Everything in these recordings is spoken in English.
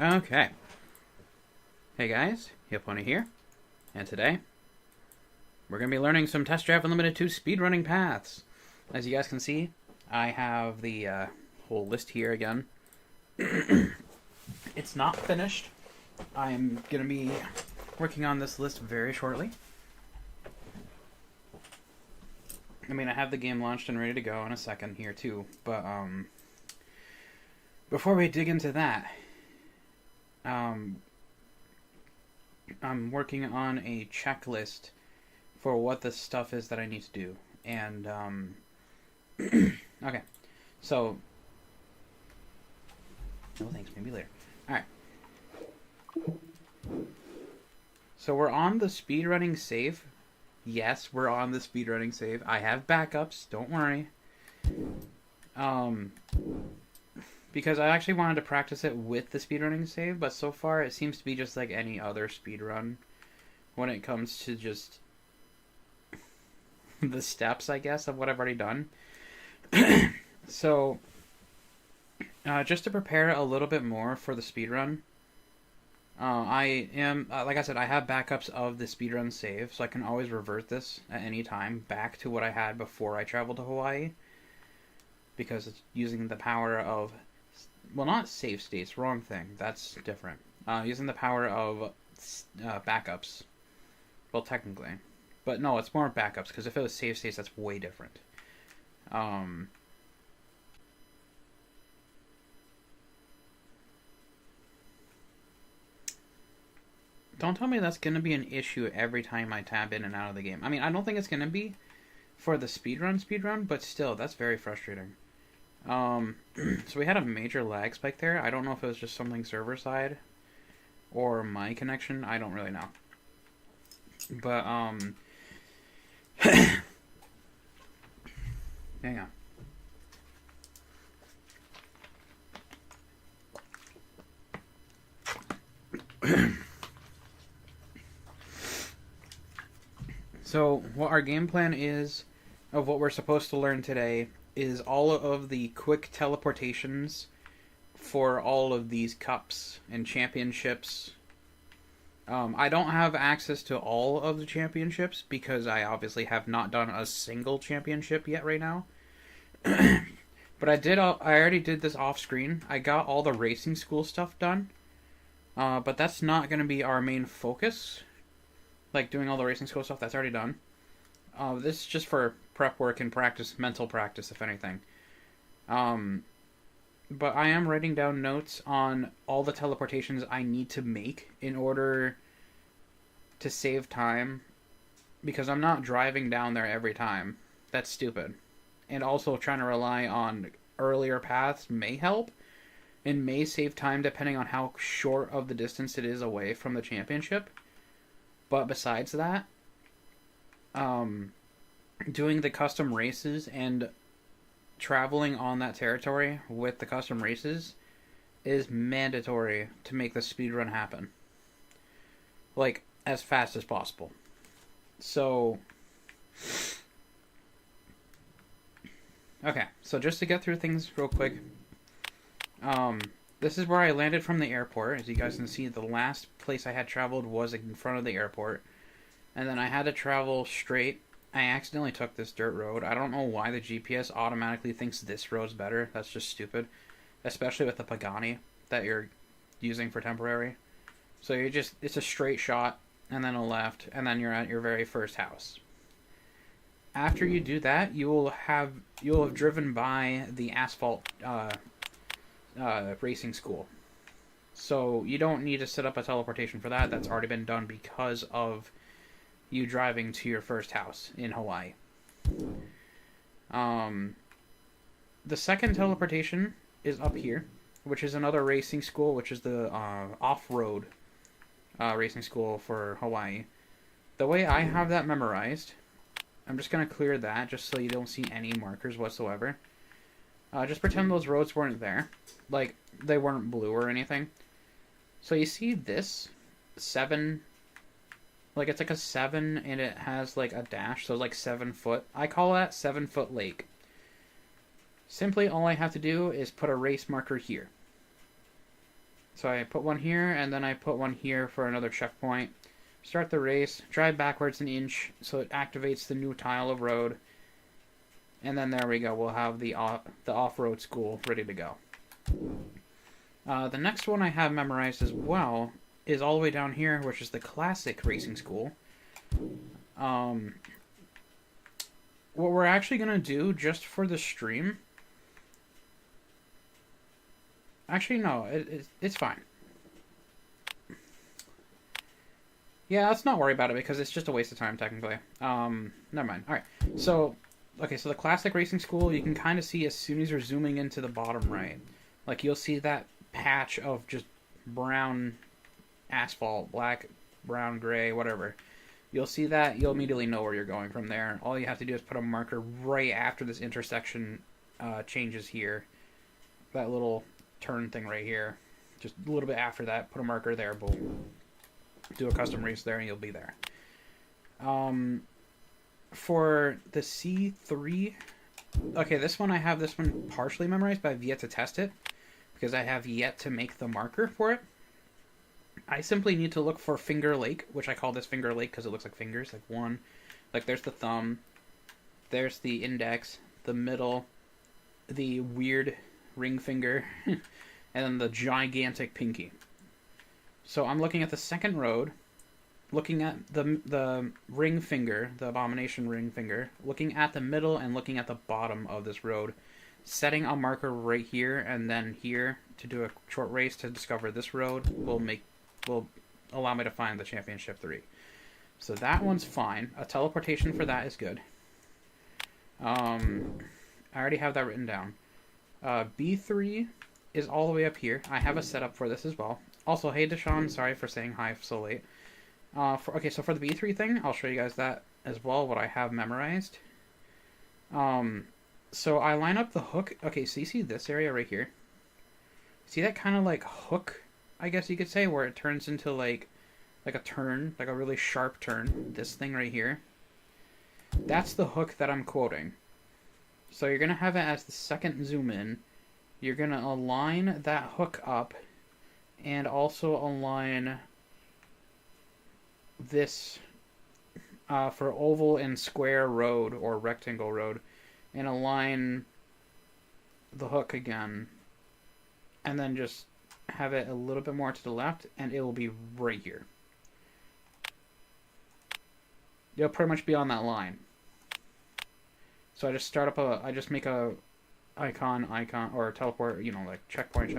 Okay. Hey guys, Hippony here, and today we're going to be learning some Test Drive Unlimited 2 speedrunning paths. As you guys can see, I have the whole list here again. It's not finished. I'm going to be working on this list very shortly. I mean, I have the game launched and ready to go in a second here too, but before we dig into that, I'm working on a checklist for what the stuff is that I need to do. And, okay. So, no thanks, maybe later. Alright. So we're on the speedrunning save. Yes, we're on the speedrunning save. I have backups, don't worry. Because I actually wanted to practice it with the speedrunning save, but so far it seems to be just like any other speedrun when it comes to just the steps, I guess, of what I've already done. So, just to prepare a little bit more for the speedrun, I am, like I said, I have backups of the speedrun save, so I can always revert this at any time back to what I had before I traveled to Hawaii, because it's using the power of, well, not save states, wrong thing, that's different. Using the power of backups, well, technically. But no, it's more backups, because if it was save states, that's way different. Don't tell me that's going to be an issue every time I tab in and out of the game. I mean, I don't think it's going to be for the speedrun, but still, that's very frustrating. So we had a major lag spike there. I don't know if it was just something server side or my connection. I don't really know. But, hang on. So, what our game plan is of what we're supposed to learn today is all of the quick teleportations for all of these cups and championships. I don't have access to all of the championships because I obviously have not done a single championship yet right now. But I already did this off screen. I got all the racing school stuff done. But that's not going to be our main focus. Like doing all the racing school stuff, that's already done. This is just for prep work and practice, mental practice, if anything. But I am writing down notes on all the teleportations I need to make in order to save time, because I'm not driving down there every time. That's stupid. And also trying to rely on earlier paths may help, and may save time depending on how short of the distance it is away from the championship. But besides that, doing the custom races and traveling on that territory with the custom races is mandatory to make the speedrun happen. Like, as fast as possible. So, okay, so just to get through things real quick, this is where I landed from the airport. As you guys can see, the last place I had traveled was in front of the airport. And then I had to travel straight. I accidentally took this dirt road. I don't know why the GPS automatically thinks this road's better. That's just stupid. Especially with the Pagani that you're using for temporary. So it's a straight shot, and then a left, and then you're at your very first house. After you do that, you'll have driven by the asphalt racing school. So you don't need to set up a teleportation for that. That's already been done because of you driving to your first house in Hawaii. The second teleportation is up here, which is another racing school, which is the off-road racing school for Hawaii. The way I have that memorized, I'm just going to clear that just so you don't see any markers whatsoever. Just pretend those roads weren't there. Like, they weren't blue or anything. So you see this 7, like it's like a 7 and it has like a dash, so it's like 7 foot. I call that 7 foot lake. Simply all I have to do is put a race marker here. So I put one here, and then I put one here for another checkpoint. Start the race, drive backwards an inch so it activates the new tile of road. And then there we go, we'll have the off-road school ready to go. The next one I have memorized as well is all the way down here, which is the classic racing school. What we're actually going to do just for the stream... Actually, no, it's fine. Yeah, let's not worry about it because it's just a waste of time, technically. Never mind. Alright, so... Okay, so the classic racing school, you can kind of see as soon as you're zooming into the bottom right. Like, you'll see that patch of just brown asphalt, black, brown, gray, whatever. You'll see that, you'll immediately know where you're going from there. All you have to do is put a marker right after this intersection changes here. That little turn thing right here. Just a little bit after that, put a marker there, boom. Do a custom race there and you'll be there. For the C3, okay, this one I have this one partially memorized, but I've yet to test it because I have yet to make the marker for it. I simply need to look for Finger Lake, which I call this Finger Lake because it looks like fingers, like one. Like there's the thumb, there's the index, the middle, the weird ring finger, and then the gigantic pinky. So I'm looking at the second road, looking at the ring finger, the abomination ring finger, looking at the middle and looking at the bottom of this road, setting a marker right here and then here to do a short race to discover this road will allow me to find the Championship 3. So that one's fine. A teleportation for that is good. I already have that written down. B3 is all the way up here. I have a setup for this as well. Also, hey Deshaun, sorry for saying hi so late. Okay, so for the B3 thing, I'll show you guys that as well, what I have memorized. So I line up the hook. Okay, so you see this area right here? See that kind of like hook, I guess you could say, where it turns into like a turn, like a really sharp turn. This thing right here. That's the hook that I'm quoting. So you're going to have it as the second zoom in. You're going to align that hook up and also align this for oval and square road or rectangle road, and align the hook again, and then just have it a little bit more to the left, and it will be right here. You'll pretty much be on that line. So I just start up I just make a icon, or teleport, you know, like checkpoint,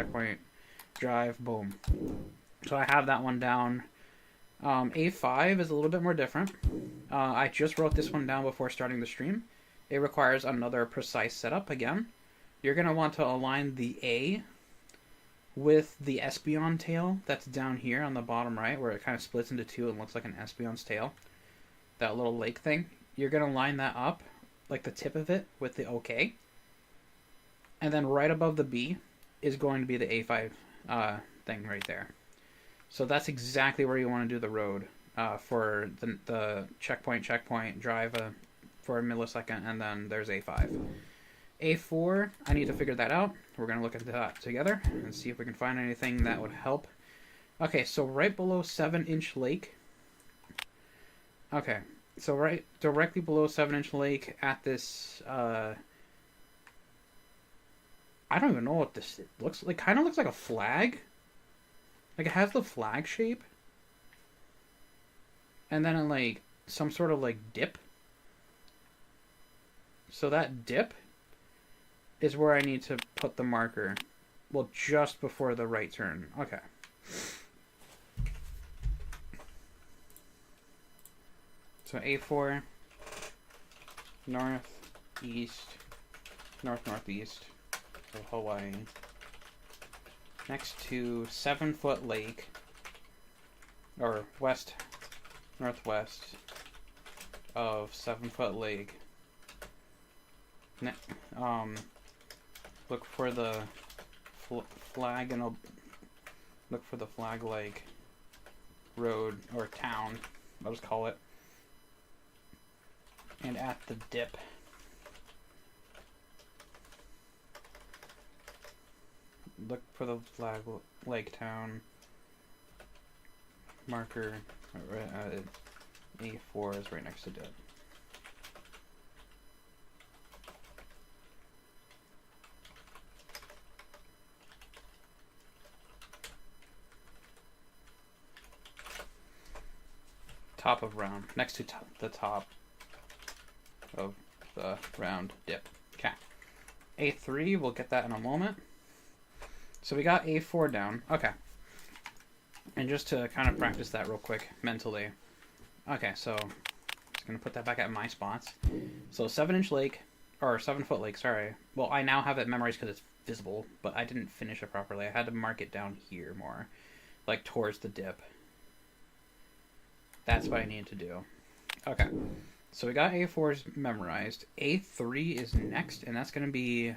drive, boom. So I have that one down. A5 is a little bit more different. I just wrote this one down before starting the stream. It requires another precise setup again. You're going to want to align the A with the Espeon tail that's down here on the bottom right, where it kind of splits into two and looks like an Espeon's tail. That little lake thing. You're going to line that up, like the tip of it, with the OK. And then right above the B is going to be the A5 thing right there. So that's exactly where you want to do the road for the checkpoint, drive for a millisecond, and then there's A5. A4, I need to figure that out. We're going to look at that together and see if we can find anything that would help. Okay, so right below 7-inch lake. Okay, so right directly below 7-inch lake at this... I don't even know what this looks like. Kind of looks like a flag. Like, it has the flag shape. And then, like, some sort of, like, dip. So that dip is where I need to put the marker. Well, just before the right turn. Okay. So A4, northeast, northeast of Hawaii. Next to 7-foot lake, or northwest of 7-foot lake. Look for the flag, and look for the Flag Lake road or town. I'll just call it. And at the dip. look for the flag, Lake Town marker. A4 is right next to dip. Top of round, next to the top of the round dip. Okay. A3, we'll get that in a moment. So we got A4 down. Okay. And just to kind of practice that real quick mentally. Okay, so just going to put that back at my spots. So 7-inch lake, or 7-foot lake, sorry. Well, I now have it memorized because it's visible, but I didn't finish it properly. I had to mark it down here more, like towards the dip. That's what I needed to do. Okay, so we got A4's memorized. A3 is next, and that's going to be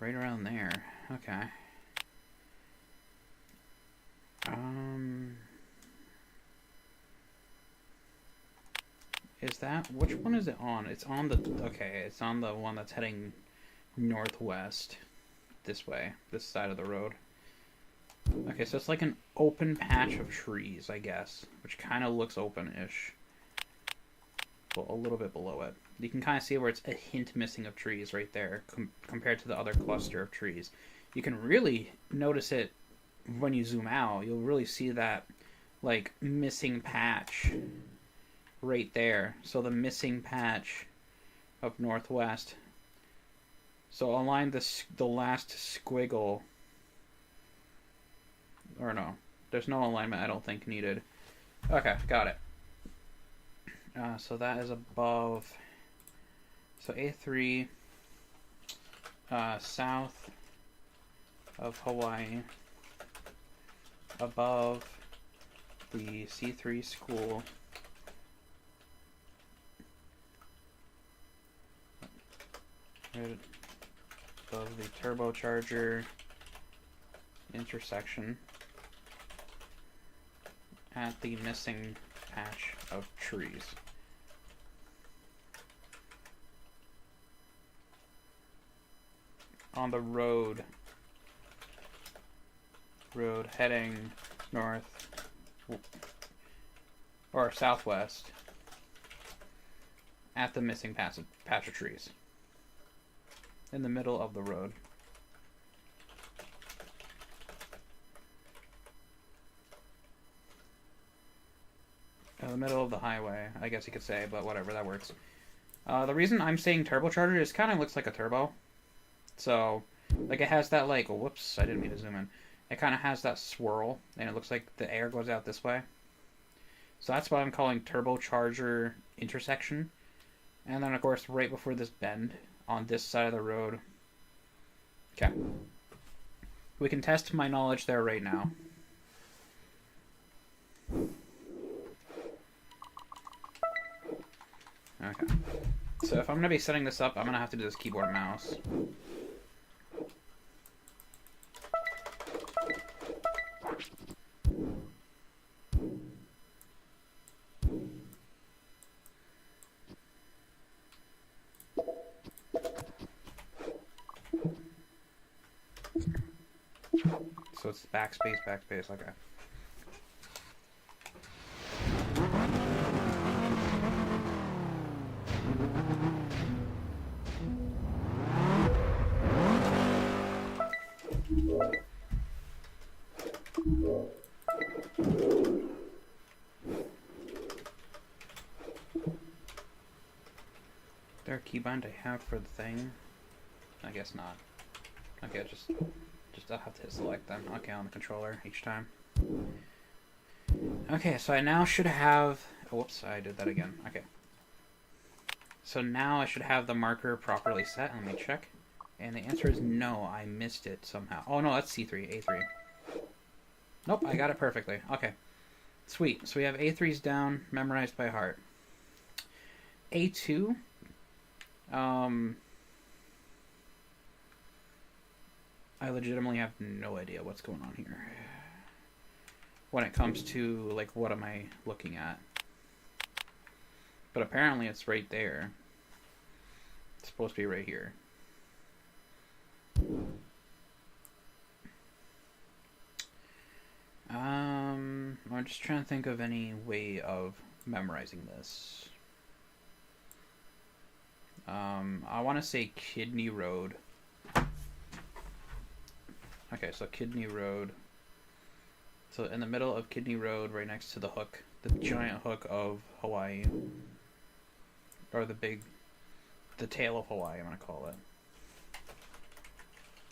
right around there. Okay. Is that, which one is it on? It's on the, okay, it's on the one that's heading northwest, this way, this side of the road. Okay, so it's like an open patch of trees, I guess, which kind of looks open-ish. Well, a little bit below it. You can kind of see where it's a hint missing of trees right there, compared to the other cluster of trees. You can really notice it when you zoom out. You'll really see that, like, missing patch right there. So the missing patch of northwest. So align the last squiggle. Or no, there's no alignment I don't think needed. Okay, got it. So that is above. So A3, south of Hawaii, above the C3 school. Right above the turbocharger intersection at the missing patch of trees. On the road heading north or southwest at the missing patch of trees in the middle of the road. In the middle of the highway, I guess you could say, but whatever, that works. The reason I'm saying turbocharger is kind of looks like a turbo. So, like, it has that, like, whoops, I didn't mean to zoom in. It kind of has that swirl, and it looks like the air goes out this way. So that's what I'm calling turbocharger intersection. And then, of course, right before this bend, on this side of the road. Okay. We can test my knowledge there right now. Okay. So if I'm going to be setting this up, I'm going to have to do this keyboard and mouse. So it's backspace, backspace, okay. There a keybind I have for the thing? I guess not. Okay, just I'll have to hit select then. Okay, on the controller each time. Okay, so I now should have... Oh, whoops, I did that again. Okay. So now I should have the marker properly set. Let me check. And the answer is no, I missed it somehow. Oh no, that's C3, A3. Nope, I got it perfectly. Okay. Sweet. So we have A3's down, memorized by heart. A2... I legitimately have no idea what's going on here. When it comes to, like, what am I looking at? But apparently it's right there. It's supposed to be right here. I'm just trying to think of any way of memorizing this. I want to say Kidney Road. Okay, so Kidney Road. So in the middle of Kidney Road, right next to the hook, the giant hook of Hawaii. Or the tail of Hawaii, I'm going to call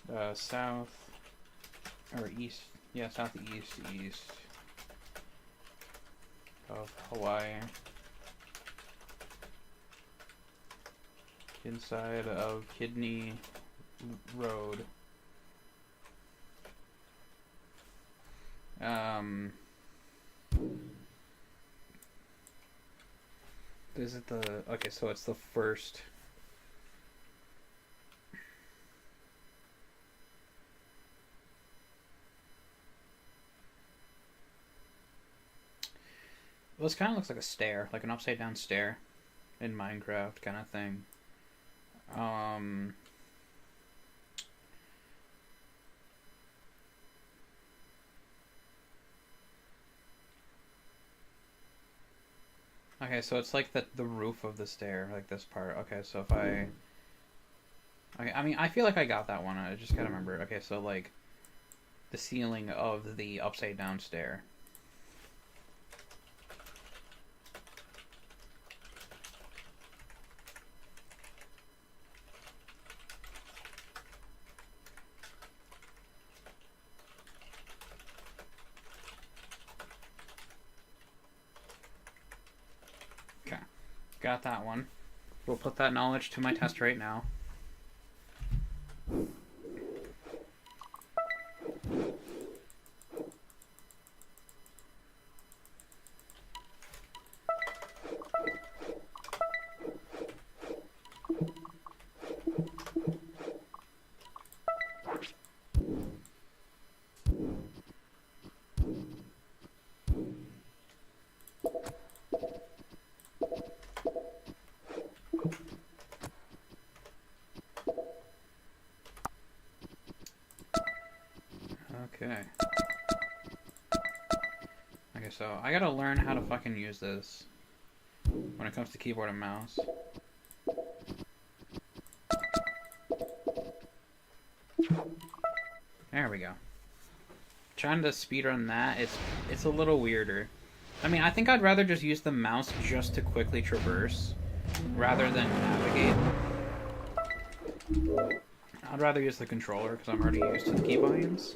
it. South, or east, yeah, southeast, east of Hawaii. Inside of Kidney Road. Is it the... Okay, so it's the first... Well, this kind of looks like a stair, like an upside down stair in Minecraft kind of thing. Okay, so it's like the roof of the stair, like this part. Okay, so if I... Okay, I mean, I feel like I got that one. I just gotta remember. Okay, so like the ceiling of the upside down stair. Got that one. We'll put that knowledge to my test right now. Okay, so I gotta learn how to fucking use this when it comes to keyboard and mouse. There we go. Trying to speedrun that, it's a little weirder. I mean, I think I'd rather just use the mouse just to quickly traverse rather than navigate. I'd rather use the controller because I'm already used to the keybinds.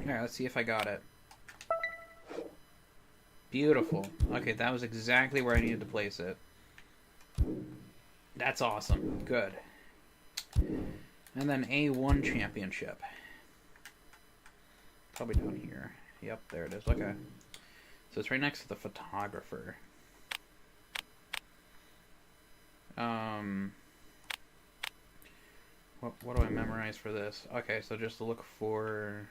Alright, let's see if I got it. Beautiful. Okay, that was exactly where I needed to place it. That's awesome. Good. And then A1 championship. Probably down here. Yep, there it is. Okay. So it's right next to the photographer. What do I memorize for this? Okay, so just look for...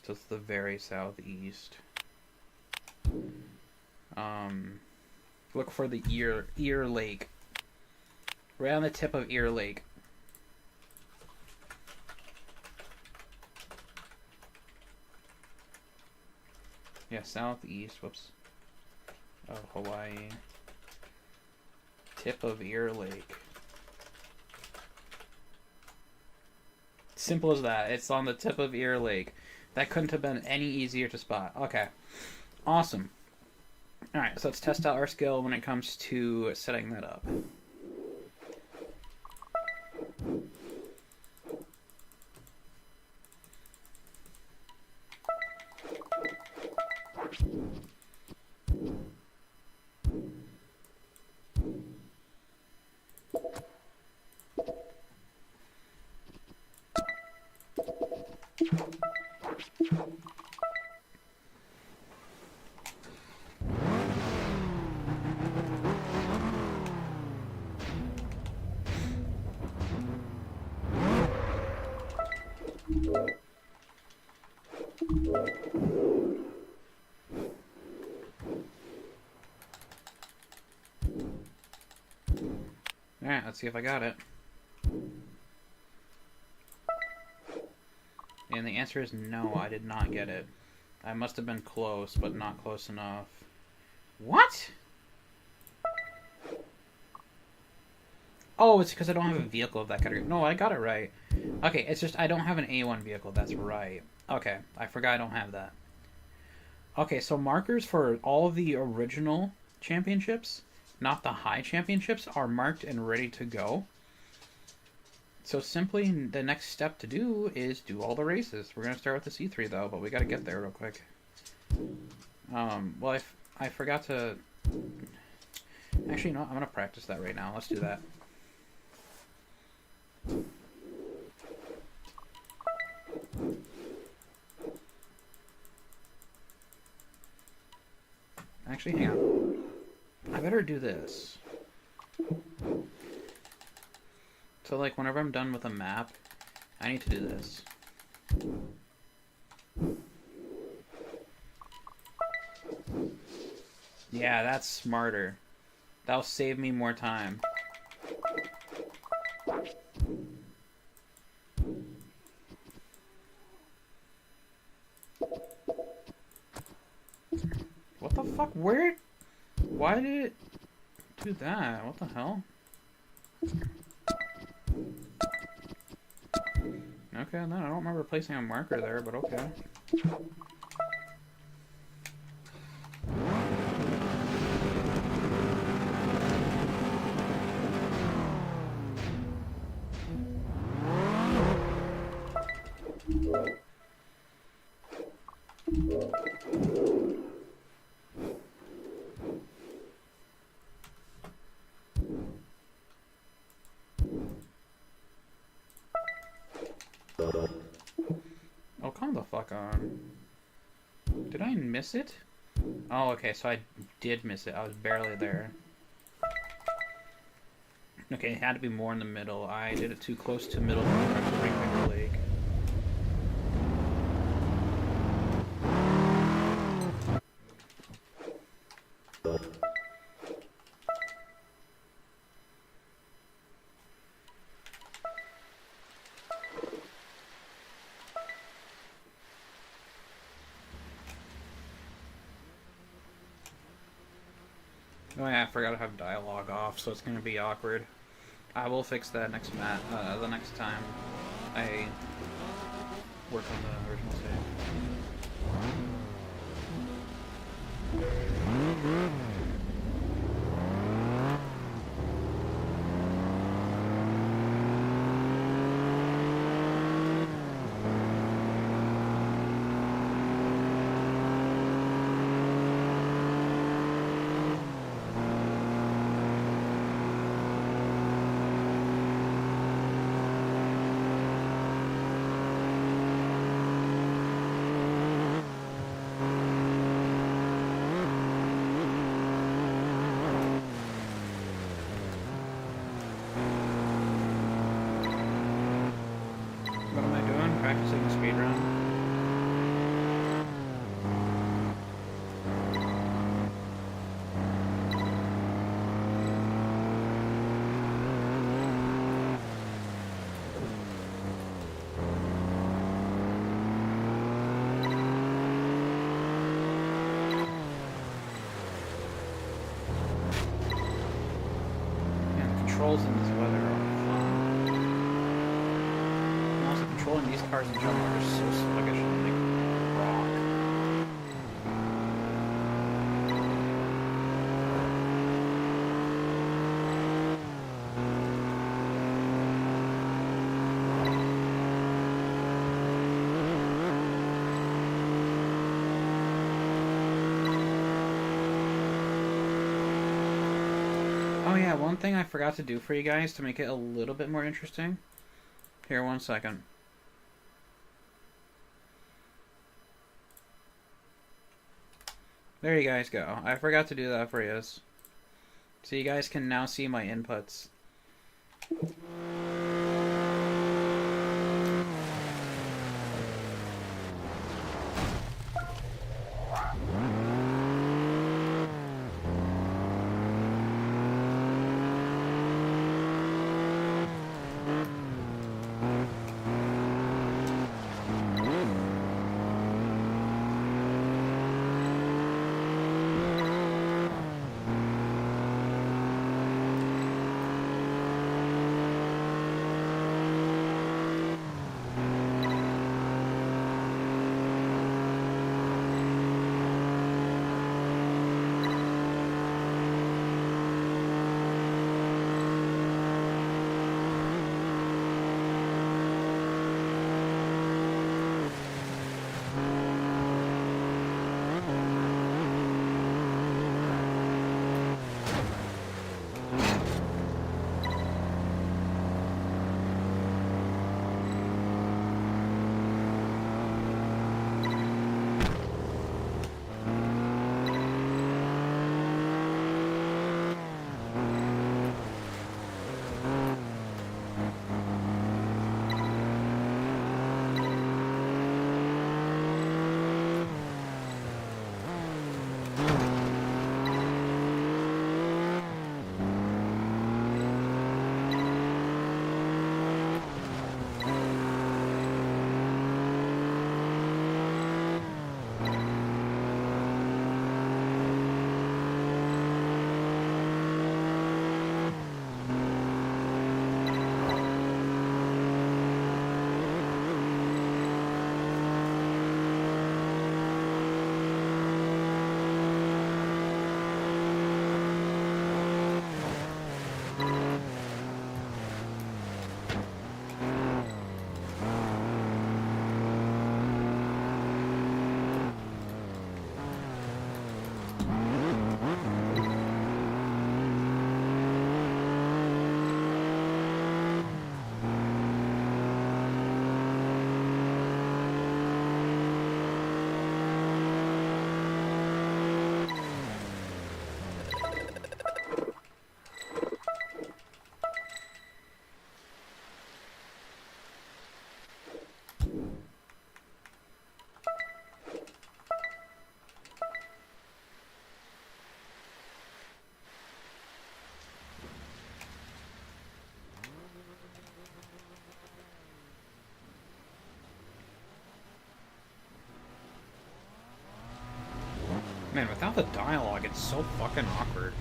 So it's the very southeast. Look for the Ear Lake. Right on the tip of Ear Lake. Yeah, southeast, whoops, of Hawaii. Tip of Ear Lake. Simple as that. It's on the tip of Ear Lake. That couldn't have been any easier to spot. Okay. Awesome. Alright, so let's test out our skill when it comes to setting that up. Alright, let's see if I got it. And the answer is no, I did not get it. I must have been close, but not close enough. What? Oh, it's because I don't have a vehicle of that category. No, I got it right. Okay, it's just I don't have an A1 vehicle. That's right. Okay, I forgot I don't have that. Okay, so markers for all of the original championships, not the high championships, are marked and ready to go. So simply the next step to do is do all the races. We're going to start with the C3 though, but we got to get there real quick. Well, I forgot to... Actually, no, I'm going to practice that right now. Let's do that. Actually, hang on. I better do this. So, like, whenever I'm done with a map, I need to do this. Yeah, that's smarter. That'll save me more time. What the fuck? Where? Why did it do that? What the hell? Okay, no, I don't remember placing a marker there, but okay. Oh, come the fuck on. Did I miss it? Oh, okay, so I did miss it. I was barely there. Okay, it had to be more in the middle. I did it too close to middle to bring Finger Lake. Oh yeah, I forgot to have dialogue off, so it's gonna be awkward. I will fix that next the next time I work on the original save. What am I doing? Practicing speedrun? Yeah, the controls in this weather are fun. And also controlling these cars in general are so sluggish and like rock. Oh yeah, one thing I forgot to do for you guys to make it a little bit more interesting. Here, 1 second. There you guys go. I forgot to do that for you. So you guys can now see my inputs. Man, without the dialogue, it's so fucking awkward.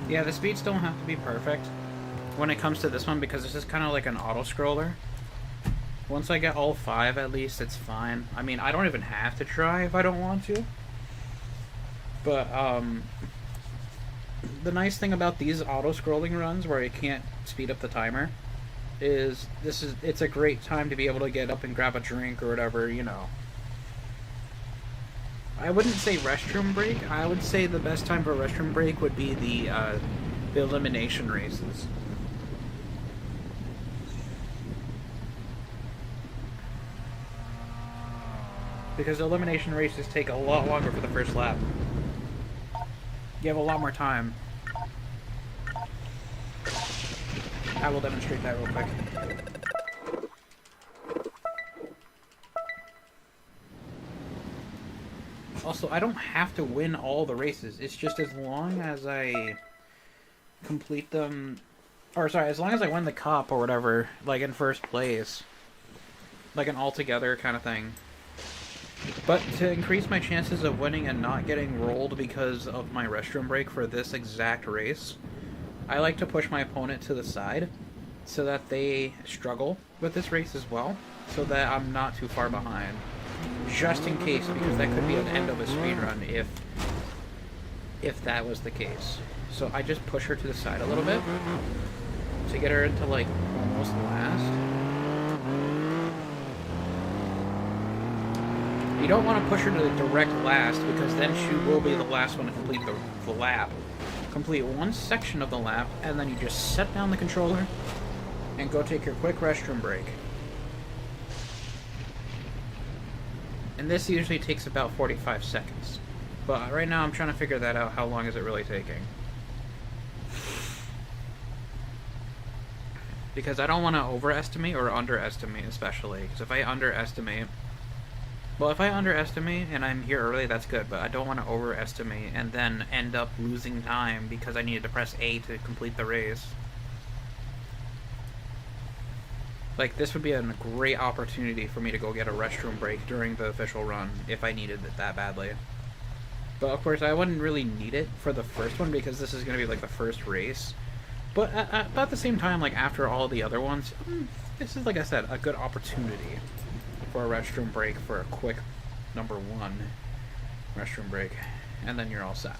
Yeah, the speeds don't have to be perfect when it comes to this one because this is kind of like an auto-scroller. Once I get all 5 at least, it's fine. I mean, I don't even have to try if I don't want to. But, the nice thing about these auto-scrolling runs where you can't speed up the timer is it's a great time to be able to get up and grab a drink or whatever, you know. I wouldn't say restroom break. I would say the best time for a restroom break would be the elimination races. Because elimination races take a lot longer for the first lap. You have a lot more time. I will demonstrate that real quick. Also, I don't have to win all the races. It's just as long as I complete them... Or, sorry, as long as I win the cup or whatever, like in first place. Like an all-together kind of thing. But to increase my chances of winning and not getting rolled because of my restroom break for this exact race, I like to push my opponent to the side so that they struggle with this race as well, so that I'm not too far behind. Just in case, because that could be an end of a speedrun if that was the case. So I just push her to the side a little bit to get her into, like, almost last. You don't want to push her to the direct last, because then she will be the last one to complete the lap. Complete one section of the lap, and then you just set down the controller and go take your quick restroom break. And this usually takes about 45 seconds. But right now I'm trying to figure that out. How long is it really taking? Because I don't want to overestimate or underestimate, especially. Because if I underestimate... Well, if I underestimate and I'm here early, that's good. But I don't want to overestimate and then end up losing time because I needed to press A to complete the race. Like, this would be a great opportunity for me to go get a restroom break during the official run if I needed it that badly. But, of course, I wouldn't really need it for the first one because this is going to be, like, the first race. But at the same time, like, after all the other ones, this is, like I said, a good opportunity for a restroom break for a quick number 1 restroom break. And then you're all set.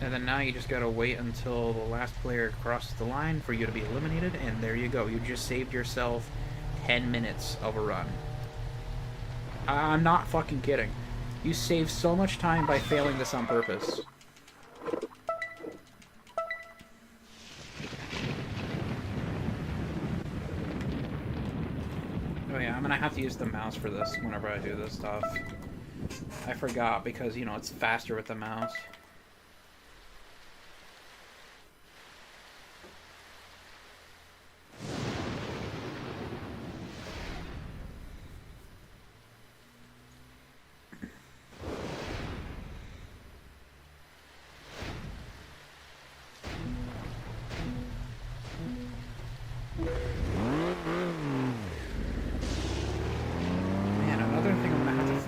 And then now you just gotta wait until the last player crosses the line for you to be eliminated, and there you go. You just saved yourself 10 minutes of a run. I'm not fucking kidding. You saved so much time by failing this on purpose. Oh yeah, I'm gonna have to use the mouse for this whenever I do this stuff. I forgot because, you know, it's faster with the mouse.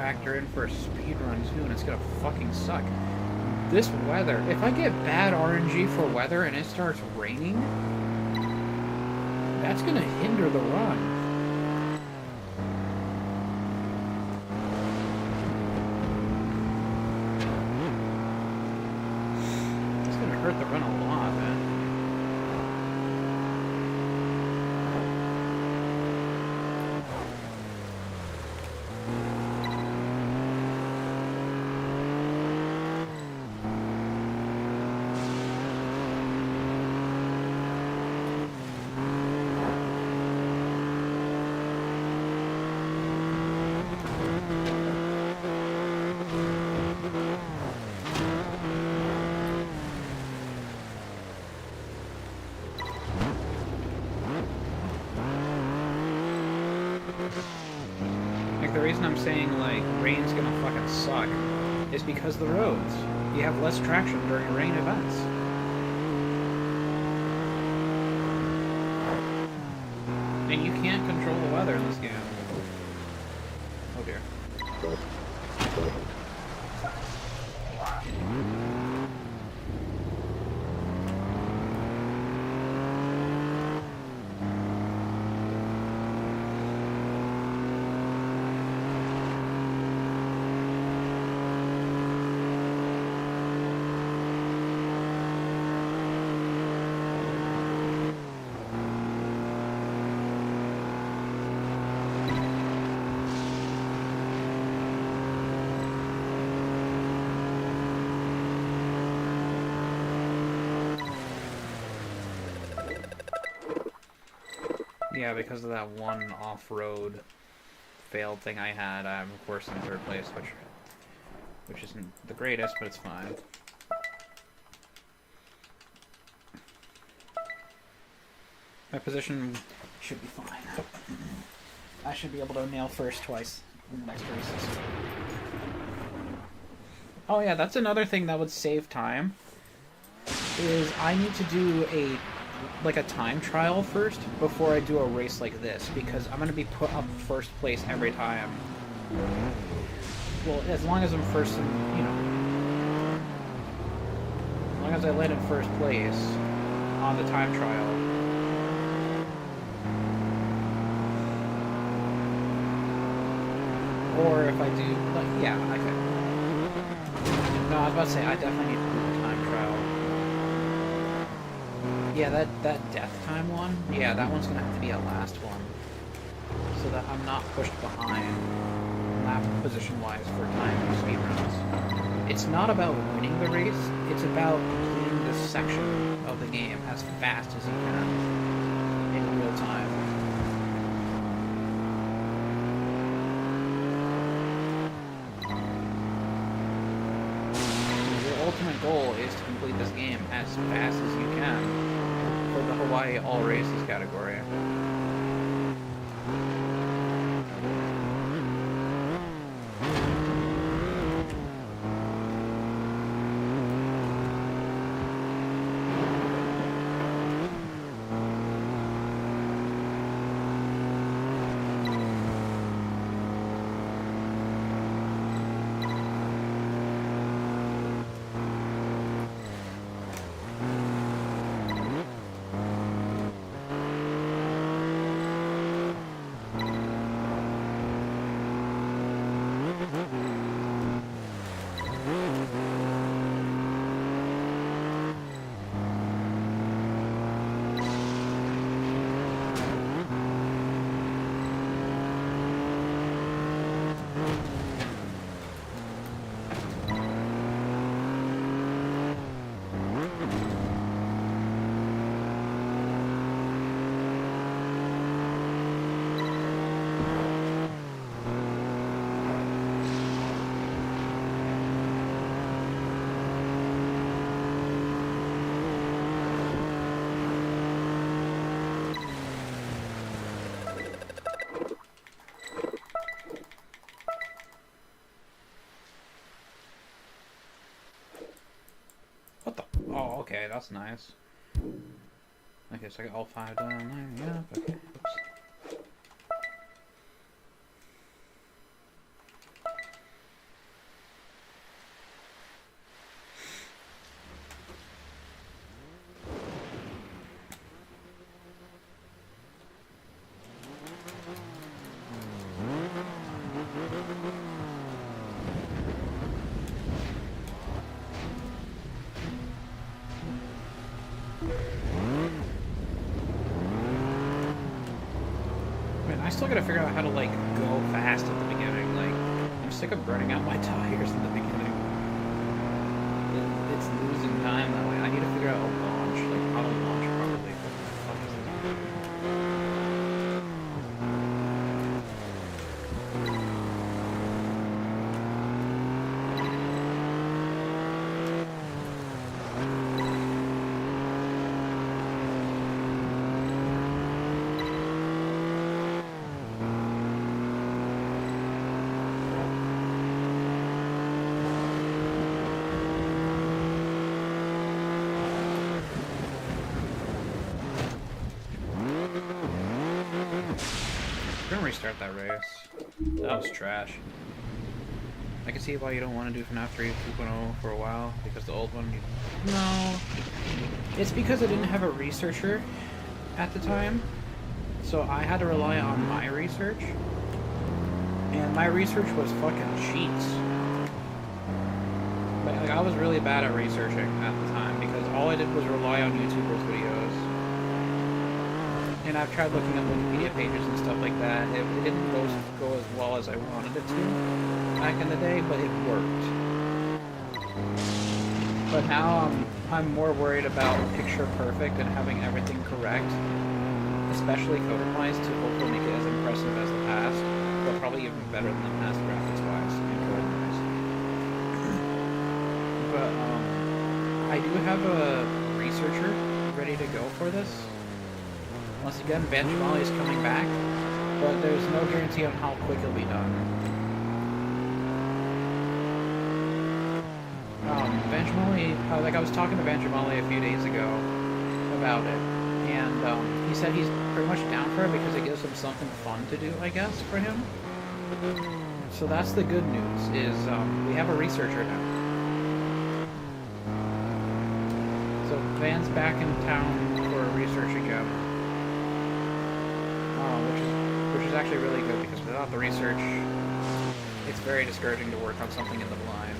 factor in for a speedrun too, and it's gonna fucking suck. This weather, if I get bad RNG for weather and it starts raining, that's gonna hinder the run. It's gonna hurt the run a lot, man. Like, the reason I'm saying, like, rain's gonna fucking suck is because the roads. You have less traction during rain events. And you can't control the weather in this game. Oh dear. Yeah, because of that one off-road failed thing I had, I'm of course in third place, which isn't the greatest, but it's fine. My position should be fine. I should be able to nail first twice in the next races. Oh yeah, that's another thing that would save time, is I need to do a time trial first before I do a race like this, because I'm going to be put up first place every time. Well, as long as I'm first in, you know, as long as I land in first place on the time trial. Or if I do, like, yeah, okay. No, I was about to say, I definitely need to do the time trial. Yeah, that death time one, yeah, that one's gonna have to be a last one, so that I'm not pushed behind lap position-wise for time speedruns. It's not about winning the race, it's about completing this section of the game as fast as you can in real time. Your ultimate goal is to complete this game as fast as you can for the Hawaii All Races category. Oh, okay, that's nice. Okay, so I got all 5 done. Yeah, okay. Oops. still gotta figure out how to, like, go fast at the beginning. Like, I'm sick of burning out my tires in the beginning. It's losing time that way. I need to figure out a launch, like, how to launch properly. What the fuck is We're gonna restart that race. That was trash. I can see why you don't want to do FNAF 3 2.0 for a while, because the old one... No. It's because I didn't have a researcher at the time, so I had to rely on my research. And my research was fucking cheats. Like, I was really bad at researching at the time, because all I did was rely on YouTubers' videos. And I've tried looking up Wikipedia pages and stuff like that. It didn't go as well as I wanted it to back in the day, but it worked. But now I'm more worried about picture perfect and having everything correct, especially coding-wise, to hopefully make it as impressive as the past, but probably even better than the past graphics-wise and coding-wise. But I do have a researcher ready to go for this. Once again, Benjamali is coming back, but there's no guarantee on how quick it'll be done. Benjamali, like I was talking to Benjamali a few days ago about it, and he said he's pretty much down for it because it gives him something fun to do, I guess, for him. So that's the good news, is we have a researcher now. So Van's back in town for a research again. Which is actually really good, because without the research, it's very discouraging to work on something in the blind.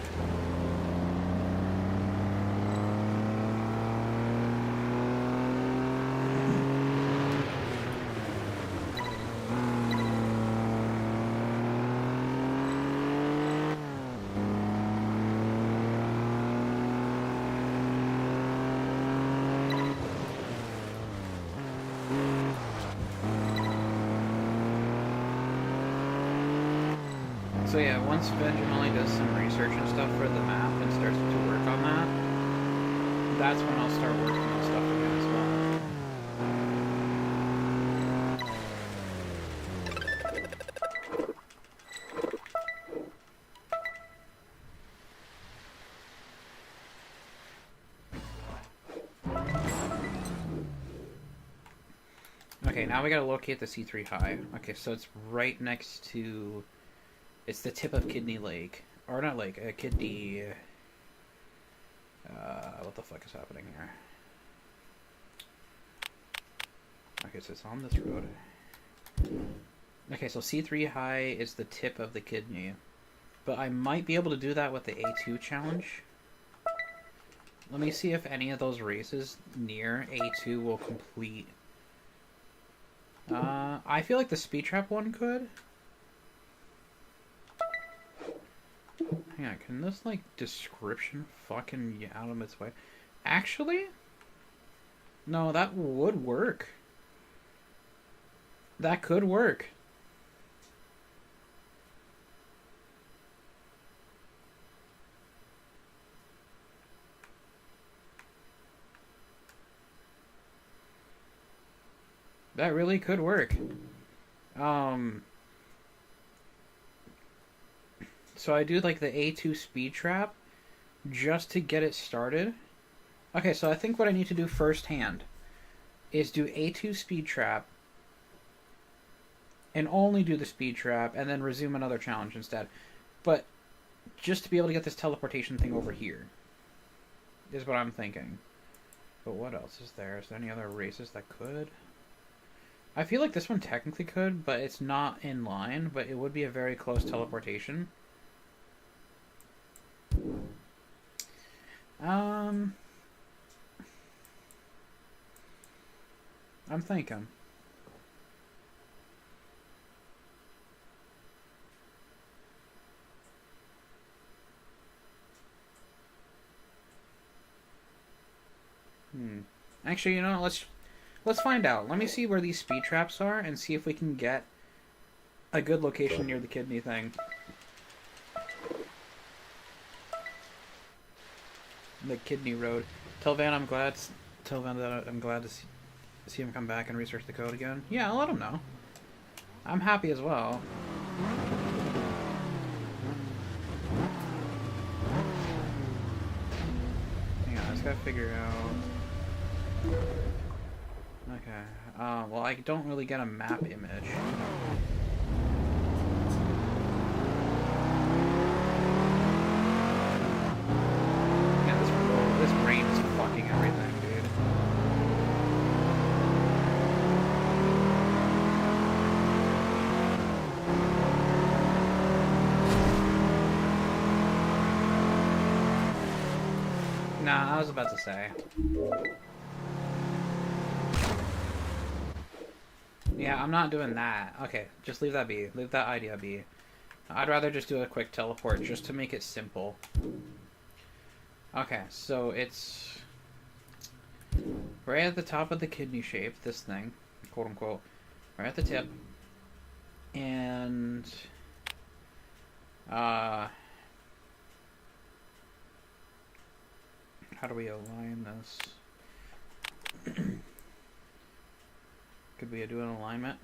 So yeah, once Benjamali does some research and stuff for the map and starts to work on that, that's when I'll start working on stuff again as well. Okay, now we gotta locate the C3 high. Okay, so it's right next to... It's the tip of Kidney Lake. Or not Lake, Kidney... what the fuck is happening here? Okay, so it's on this road. Okay, so C3 high is the tip of the kidney. But I might be able to do that with the A2 challenge. Let me see if any of those races near A2 will complete. I feel like the Speed Trap one could. Hang on, can this, like, description fucking get out of its way? Actually? No, that would work. That could work. That really could work. So I do like the A2 Speed Trap just to get it started. Okay, so I think what I need to do firsthand is do A2 Speed Trap and only do the Speed Trap and then resume another challenge instead. But just to be able to get this teleportation thing over here is what I'm thinking. But what else is there? Is there any other races that could? I feel like this one technically could, but it's not in line, but it would be a very close teleportation. I'm thinking. Actually, you know, let's find out. Let me see where these speed traps are and see if we can get a good location near the kidney thing. The kidney road. Tell Van I'm glad. Tell Van that I'm glad to see him come back and research the code again. Yeah, I'll let him know. I'm happy as well. Hang on, I just gotta figure out. Okay. Well, I don't really get a map image. Yeah, this rain is fucking everything, dude. Nah, I was about to say. Yeah, I'm not doing that. Okay, just leave that be. Leave that idea be. I'd rather just do a quick teleport just to make it simple. Okay, so it's right at the top of the kidney shape, this thing, quote unquote, right at the tip. And how do we align this? Could we do an alignment?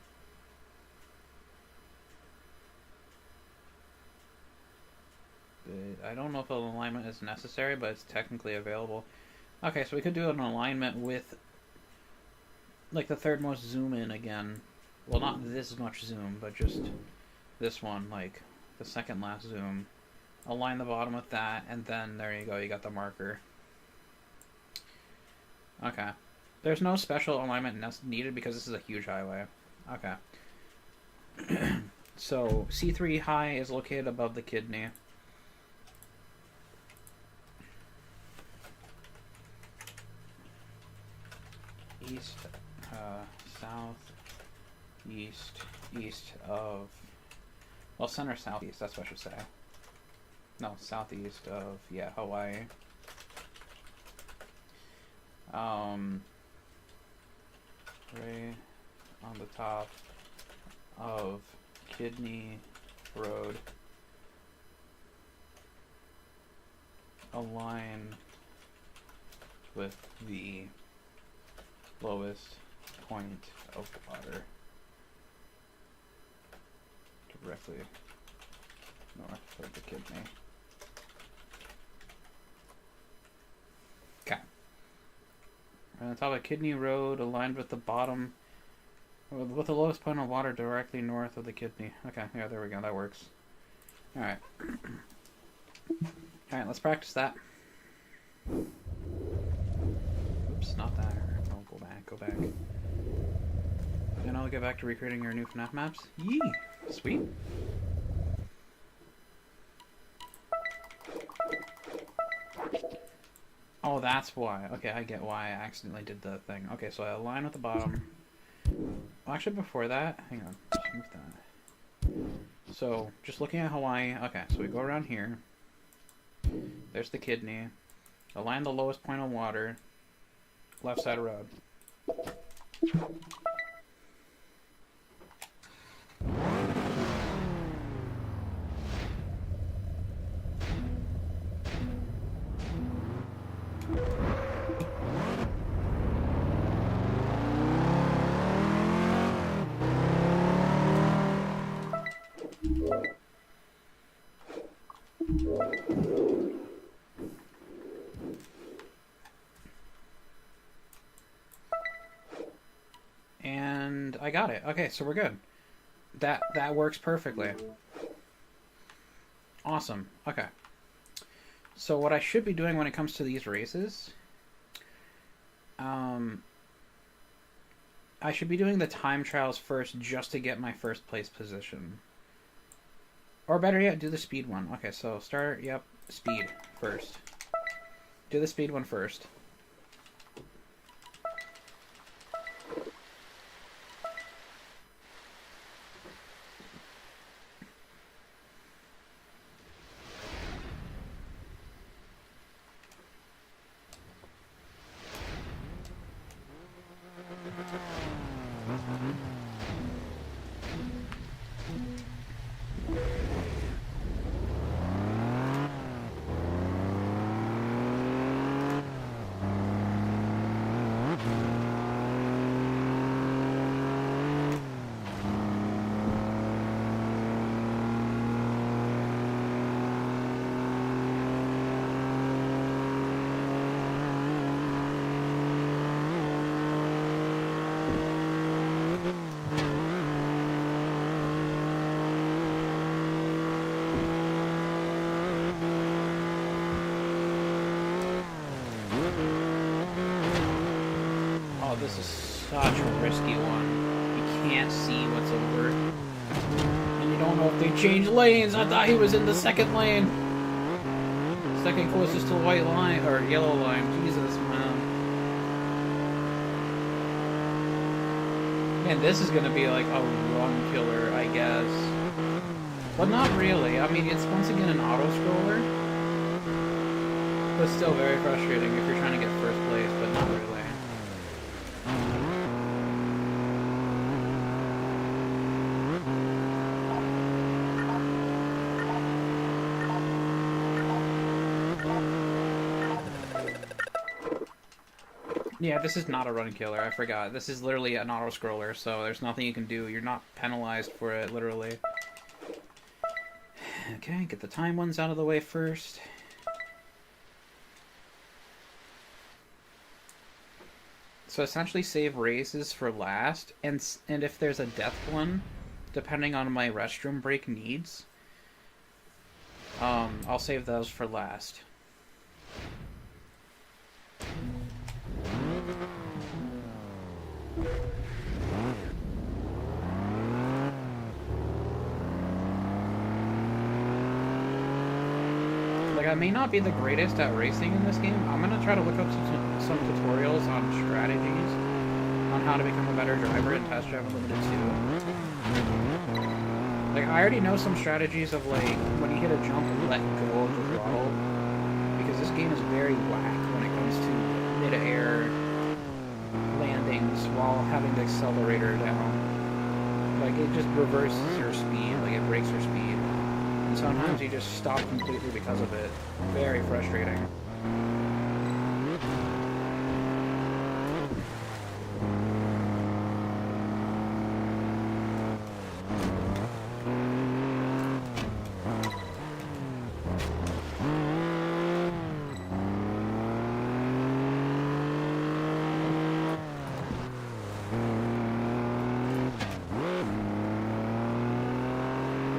I don't know if an alignment is necessary, but it's technically available. Okay, so we could do an alignment with like the third most zoom in again. Well, not this much zoom, but just this one, like the second last zoom. Align the bottom with that, and then there you go, you got the marker. Okay. There's no special alignment needed because this is a huge highway. Okay. So, C3 high is located above the kidney. East, south, east of... Well, center southeast, that's what I should say. No, southeast of, yeah, Hawaii. Right on the top of Kidney Road. Align with the lowest point of water directly north of the kidney. Okay. On the top of Kidney Road, aligned with the bottom, with the lowest point of water directly north of the kidney. Okay, yeah, there we go, that works. Alright. Alright, let's practice that. Oops, not that. Oh, go back. And I'll get back to recreating your new FNAF maps. Yee! Sweet. Oh, that's why. Okay, I get why I accidentally did the thing. Okay, so I align with the bottom. Well, actually, before that, hang on. Let's move that. So, just looking at Hawaii. Okay, so we go around here. There's the kidney. Align the lowest point of water. Left side of road. And I got it. Okay, so we're good. That works perfectly. Awesome. Okay. So what I should be doing when it comes to these races, I should be doing the time trials first just to get my first place position. Or better yet, do the speed one. Okay, so start, yep, speed first. Do the speed one first. this is such a risky one. You can't see what's over. And you don't know if they change lanes. I thought he was in the second lane. Second closest to the white line, or yellow line. Jesus, man. Man, this is gonna be like a run killer, I guess. But not really. I mean, it's once again an auto-scroller. But still very frustrating if you're trying to get first place, but not really. Yeah, this is not a run killer, I forgot. This is literally an auto-scroller, so there's nothing you can do. You're not penalized for it, literally. Okay, get the time ones out of the way first. So essentially save races for last, and if there's a death one, depending on my restroom break needs, I'll save those for last. Like, I may not be the greatest at racing in this game. I'm gonna try to look up some tutorials on strategies on how to become a better driver in Test Drive Unlimited 2. Like, I already know some strategies of, like, when you hit a jump, let go of the throttle. Because this game is very whack when it comes to mid-air landings while having the accelerator down. Like, it just reverses your speed, like, it breaks your speed. And sometimes you just stop completely because of it. Very frustrating.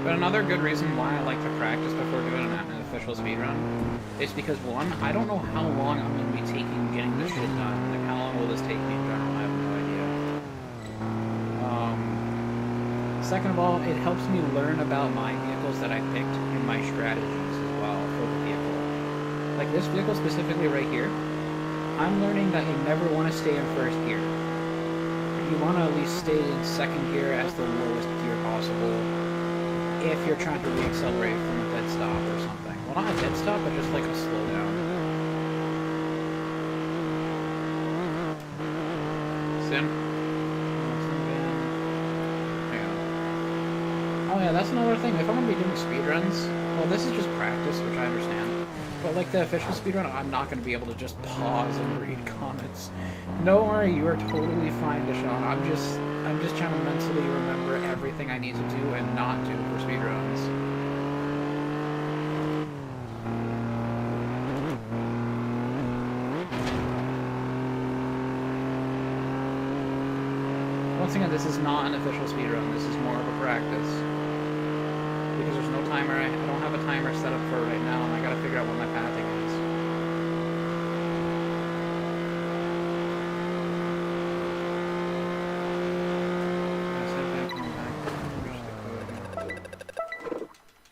But another good reason why I like to practice before doing an official speedrun is because, one, I don't know how long I'm going to be taking getting this shit done. Like, how long will this take me in general? I have no idea. Second of all, it helps me learn about my vehicles that I picked and my strategies as well for the vehicle. Like this vehicle specifically right here, I'm learning that you never want to stay in first gear. You want to at least stay in second gear as the lowest gear possible if you're trying to re-accelerate from a dead stop or something. Well, not a dead stop, but just like a slowdown. Sim? Oh yeah, that's another thing. If I'm going to be doing speedruns, well, this is just practice, which I understand. But like the official speedrun, I'm not going to be able to just pause and read comments. Don't worry, you are totally fine, Deshaun. I'm just trying to mentally remember everything I need to do and not do for speedruns. Once again, this is not an official speedrun. This is more of a practice. Because there's no timer. I don't have a timer set up for right now, and I gotta figure out what my pathing is.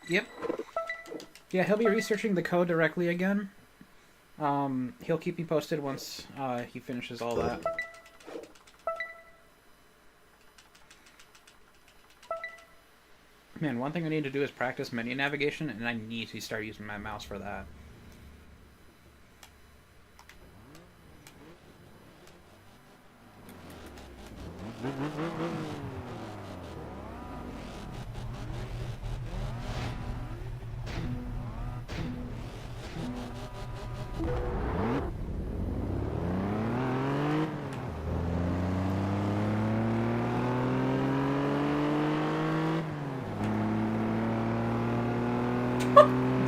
Yep. Yeah, he'll be researching the code directly again. He'll keep me posted once he finishes all that. Man, one thing I need to do is practice menu navigation, and I need to start using my mouse for that.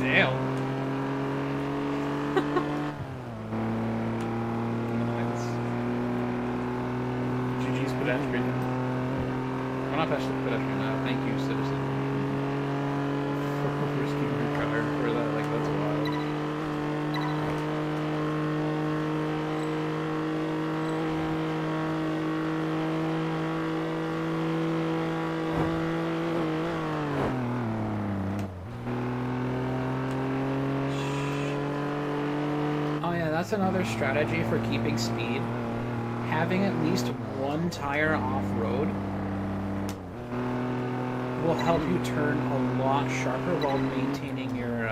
Damn. Nice. GG's pedestrian. Well, not pedestrian, thank you, citizen. For risking your car for that, like, that's wild. that's another strategy for keeping speed. Having at least one tire off-road will help you turn a lot sharper while maintaining your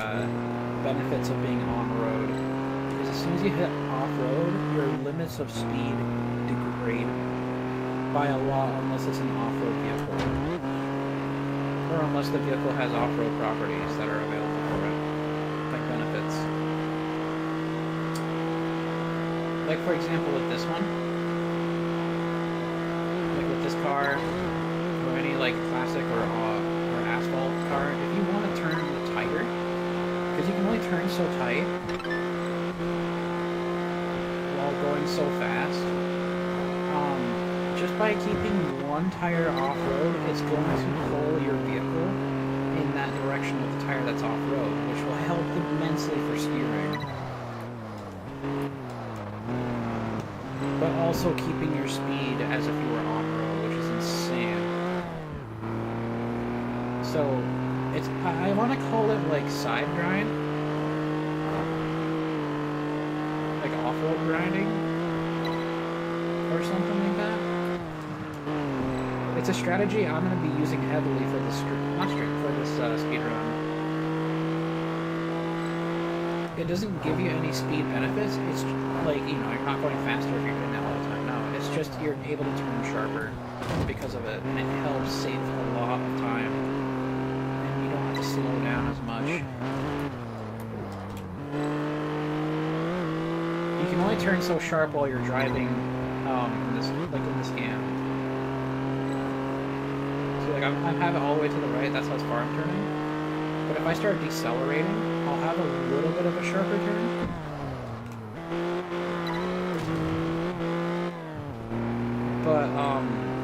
benefits of being on-road. Because as soon as you hit off-road, your limits of speed degrade by a lot unless it's an off-road vehicle. Or unless the vehicle has off-road properties that are available for it, like benefits. Like for example with this one, like with this car, or any like classic or asphalt car, if you want to turn the tire, because you can only turn so tight while going so fast, just by keeping one tire off-road, it's going to pull your vehicle in that direction of the tire that's off-road, which will help immensely for steering. But also keeping your speed as if you were on-road, which is insane. So, it's, I want to call it like side grind. Like off-road grinding. Or something like that. It's a strategy I'm going to be using heavily for this speedrun. It doesn't give you any speed benefits. It's like, you know, you're not going faster if you're doing that all the time. No, it's just you're able to turn sharper because of it, and it helps save a lot of time. And you don't have to slow down as much. You can only turn so sharp while you're driving, in this game. So like I'm having it all the way to the right. That's how far I'm turning. But if I start decelerating, I'll have a little bit of a sharper turn. But,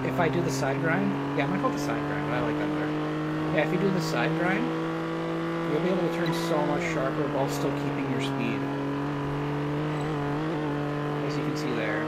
if I do the side grind, yeah, I'm gonna call it the side grind, but I like that better. Yeah, if you do the side grind, you'll be able to turn so much sharper while still keeping your speed. As you can see there.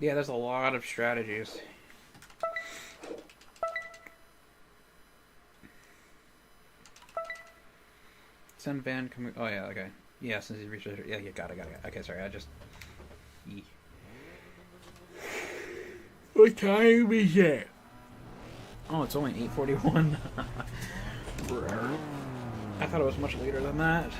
Yeah, there's a lot of strategies. Send van coming. Oh yeah, okay. Yeah, since you reached it. Yeah, you got it. Okay, sorry, I just. What time is it? Oh, it's only 8:41. I thought it was much later than that.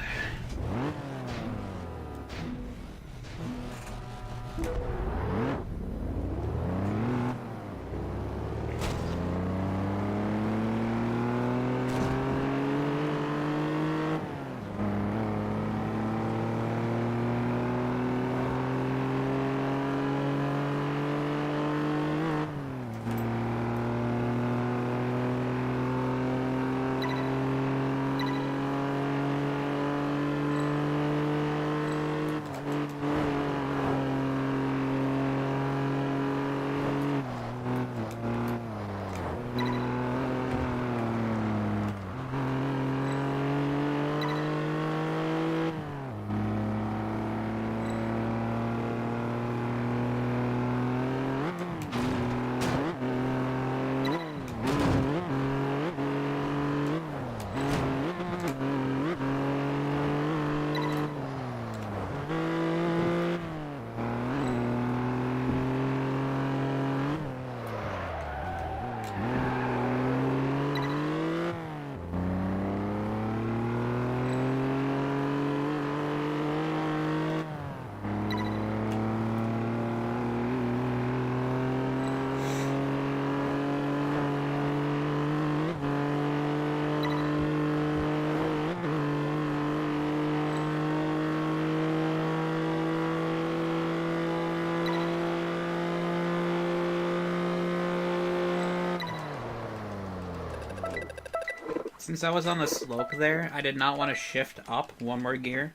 Since I was on the slope there, I did not want to shift up one more gear.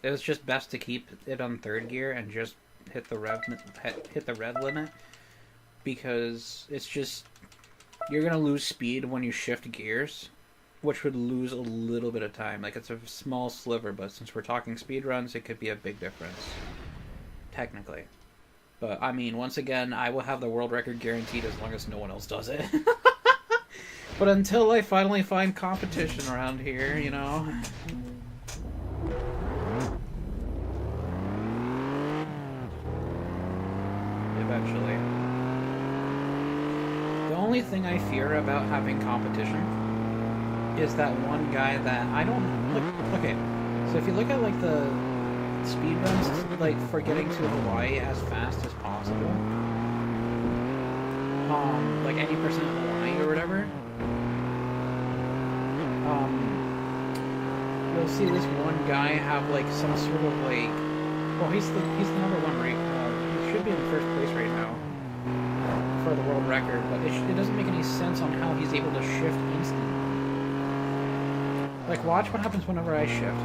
It was just best to keep it on third gear and just hit the rev limit, because it's just, you're gonna lose speed when you shift gears, which would lose a little bit of time. Like, it's a small sliver, but since we're talking speed runs, it could be a big difference, technically. But I mean, once again, I will have the world record guaranteed as long as no one else does it. But until I finally find competition around here, you know. Eventually. The only thing I fear about having competition is that one guy that I don't look. Okay, so if you look at like the speed runs, like for getting to Hawaii as fast as possible, like any percent Hawaii or whatever, you'll see this one guy have like some sort of like, well, he's the number one rate. He should be in first place right now for the world record, but it doesn't make any sense on how he's able to shift instantly. Like, watch what happens whenever I shift.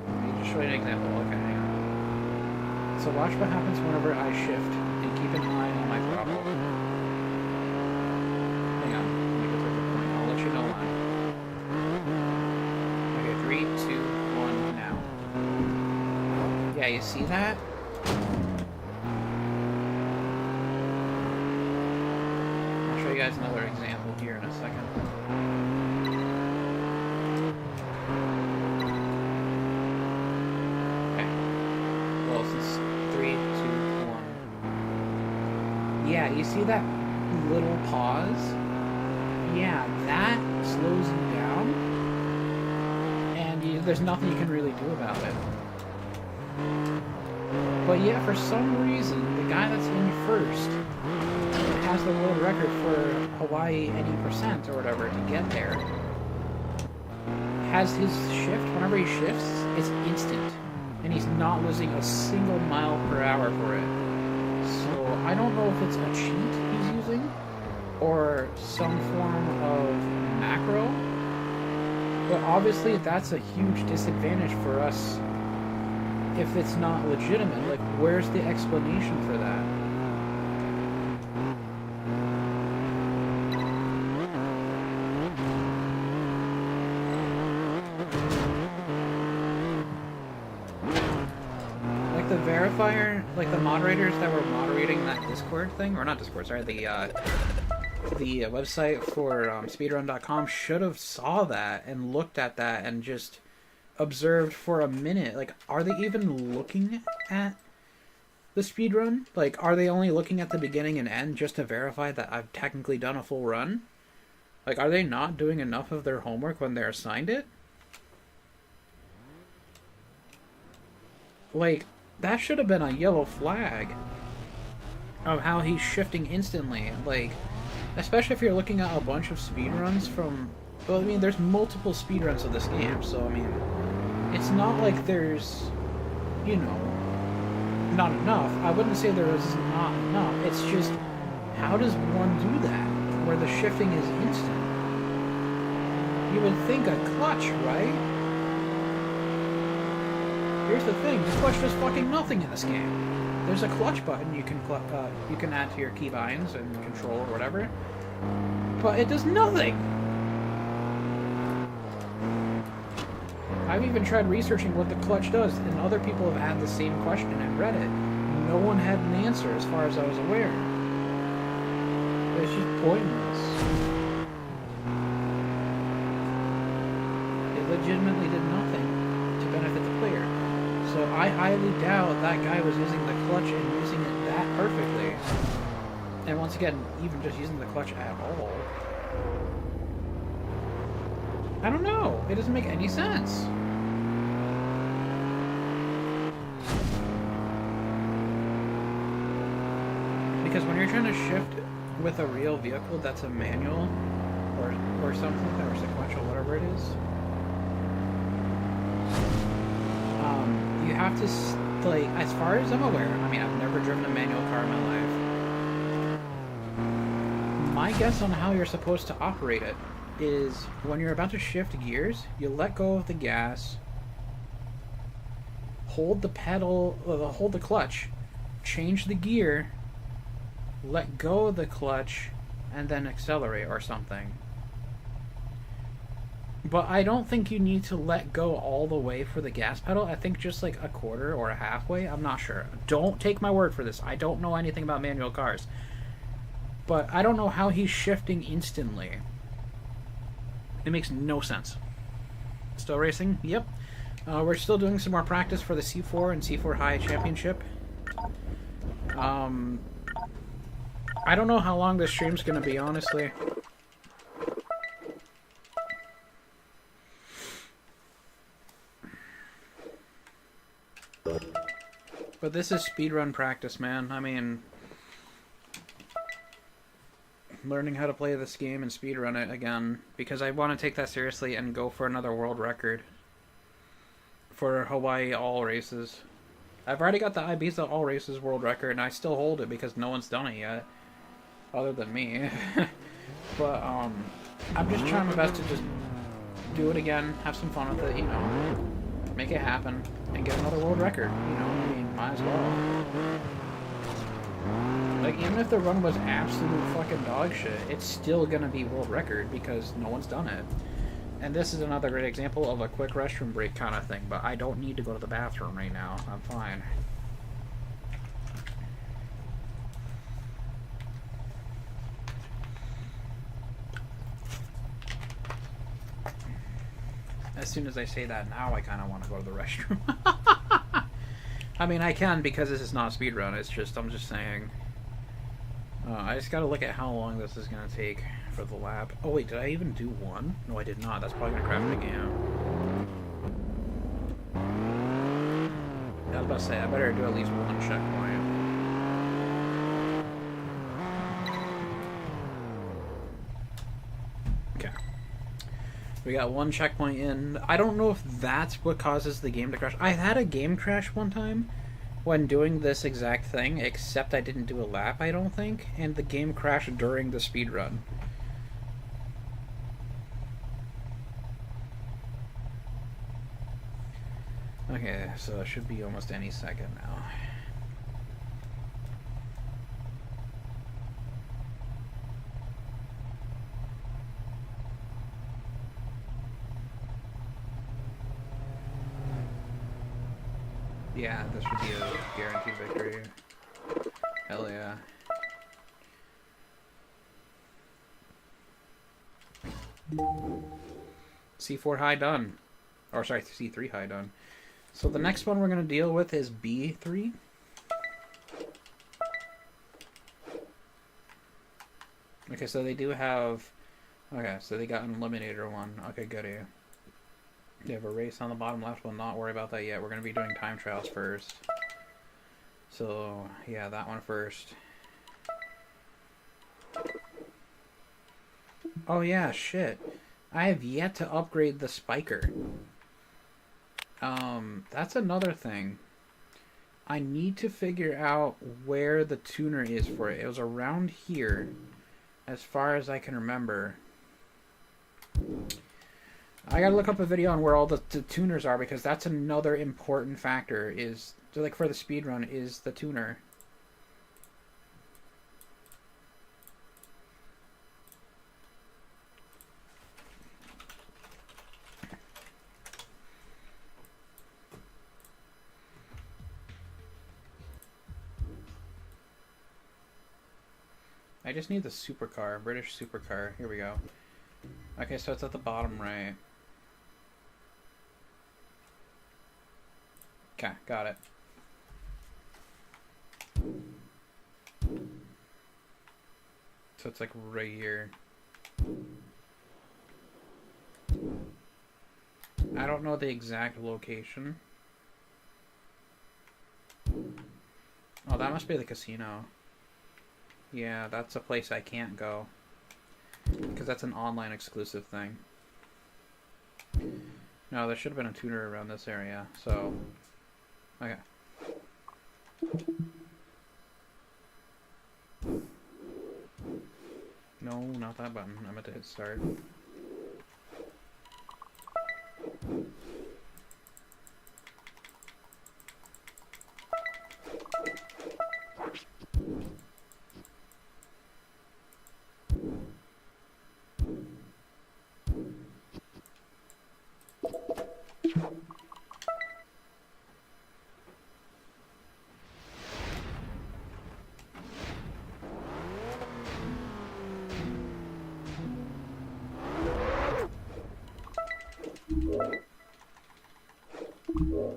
Let me just show you an example. Okay, hang on. So watch what happens whenever I shift, and keep an eye on my throttle. Hang on, let me get to the point. I'll let you know when. Okay, 3, 2, 1, now. Yeah, you see that? I'll show you guys another example here in a second. Yeah, you see that little pause? Yeah, that slows you down, and there's nothing you can really do about it. But yeah, for some reason, the guy that's in first has the world record for Hawaii any percent or whatever to get there. Has his shift, whenever he shifts, it's instant, and he's not losing a single mile per hour for it. So I don't know if it's a cheat he's using or some form of macro, but obviously that's a huge disadvantage for us if it's not legitimate. Like, where's the explanation for that? The verifier, like the moderators that were moderating that Discord thing, or not Discord, sorry, the website for speedrun.com should have saw that and looked at that and just observed for a minute. Like, are they even looking at the speedrun? Like, are they only looking at the beginning and end just to verify that I've technically done a full run? Like, are they not doing enough of their homework when they're assigned it? Like, that should have been a yellow flag of how he's shifting instantly. Like, especially if you're looking at a bunch of speedruns from... Well, I mean, there's multiple speedruns of this game, so, I mean, it's not like there's, you know, not enough. I wouldn't say there is not enough. It's just, how does one do that, where the shifting is instant? You would think a clutch, right? Here's the thing, the clutch does fucking nothing in this game. There's a clutch button you can add to your keybinds and control or whatever, but it does nothing. I've even tried researching what the clutch does, and other people have had the same question and read it. No one had an answer as far as I was aware. It's just pointless. It legitimately did nothing to benefit the player. So I highly doubt that guy was using the clutch and using it that perfectly. And once again, even just using the clutch at all. I don't know. It doesn't make any sense. Because when you're trying to shift with a real vehicle that's a manual or something, or sequential, whatever it is, you have to, like, as far as I'm aware, I mean, I've never driven a manual car in my life. My guess on how you're supposed to operate it is when you're about to shift gears, you let go of the gas, hold the pedal, hold the clutch, change the gear, let go of the clutch, and then accelerate or something. But I don't think you need to let go all the way for the gas pedal. I think just like a quarter or a halfway. I'm not sure. Don't take my word for this. I don't know anything about manual cars. But I don't know how he's shifting instantly. It makes no sense. Still racing? Yep. We're still doing some more practice for the C4 and C4 High Championship. I don't know how long this stream's going to be, honestly. But this is speedrun practice, man. I mean, learning how to play this game and speedrun it again, because I want to take that seriously and go for another world record for Hawaii all races. I've already got the Ibiza all races world record, and I still hold it because no one's done it yet, other than me. But I'm just trying my best to just do it again, have some fun with it, you know, make it happen, and get another world record. You know, I mean, might as well. Like, even if the run was absolute fucking dog shit, it's still gonna be world record because no one's done it. And this is another great example of a quick restroom break kind of thing, but I don't need to go to the bathroom right now. I'm fine. As soon as I say that now, I kind of want to go to the restroom. I mean, I can because this is not a speedrun. It's just, I'm just saying. I just gotta look at how long this is gonna take for the lap. Oh wait, did I even do one? No, I did not. That's probably gonna crash the game. I was about to say, I better do at least one checkpoint. Okay. We got one checkpoint in. I don't know if that's what causes the game to crash. I had a game crash one time when doing this exact thing, except I didn't do a lap, I don't think, and the game crashed during the speedrun. Okay, so it should be almost any second now. Yeah, this would be a guaranteed victory. Hell yeah. C4 high done. Or sorry, C3 high done. So the next one we're going to deal with is B3. Okay, so they do have... Okay, so they got an eliminator one. Okay, goody. They have a race on the bottom left. We'll not worry about that yet. We're going to be doing time trials first. So, yeah, that one first. Oh, yeah, shit. I have yet to upgrade the spiker. That's another thing. I need to figure out where the tuner is for it. It was around here, as far as I can remember. I gotta look up a video on where all the tuners are, because that's another important factor, is, like, for the speedrun, is the tuner. I just need the supercar, British supercar. Here we go. Okay, so it's at the bottom right. Okay, got it. So it's like right here. I don't know the exact location. Oh, that must be the casino. Yeah, that's a place I can't go, because that's an online exclusive thing. No, there should have been a tuner around this area, so... Okay. No, not that button. I meant to hit start. Oops.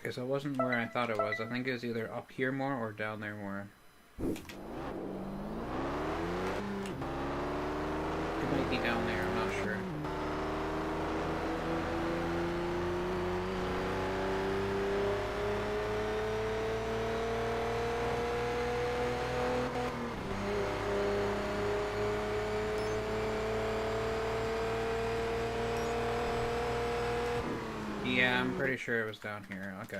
Okay, so it wasn't where I thought it was. I think it was either up here more or down there more. It might be down there, I'm not sure. Yeah, I'm pretty sure it was down here. Okay.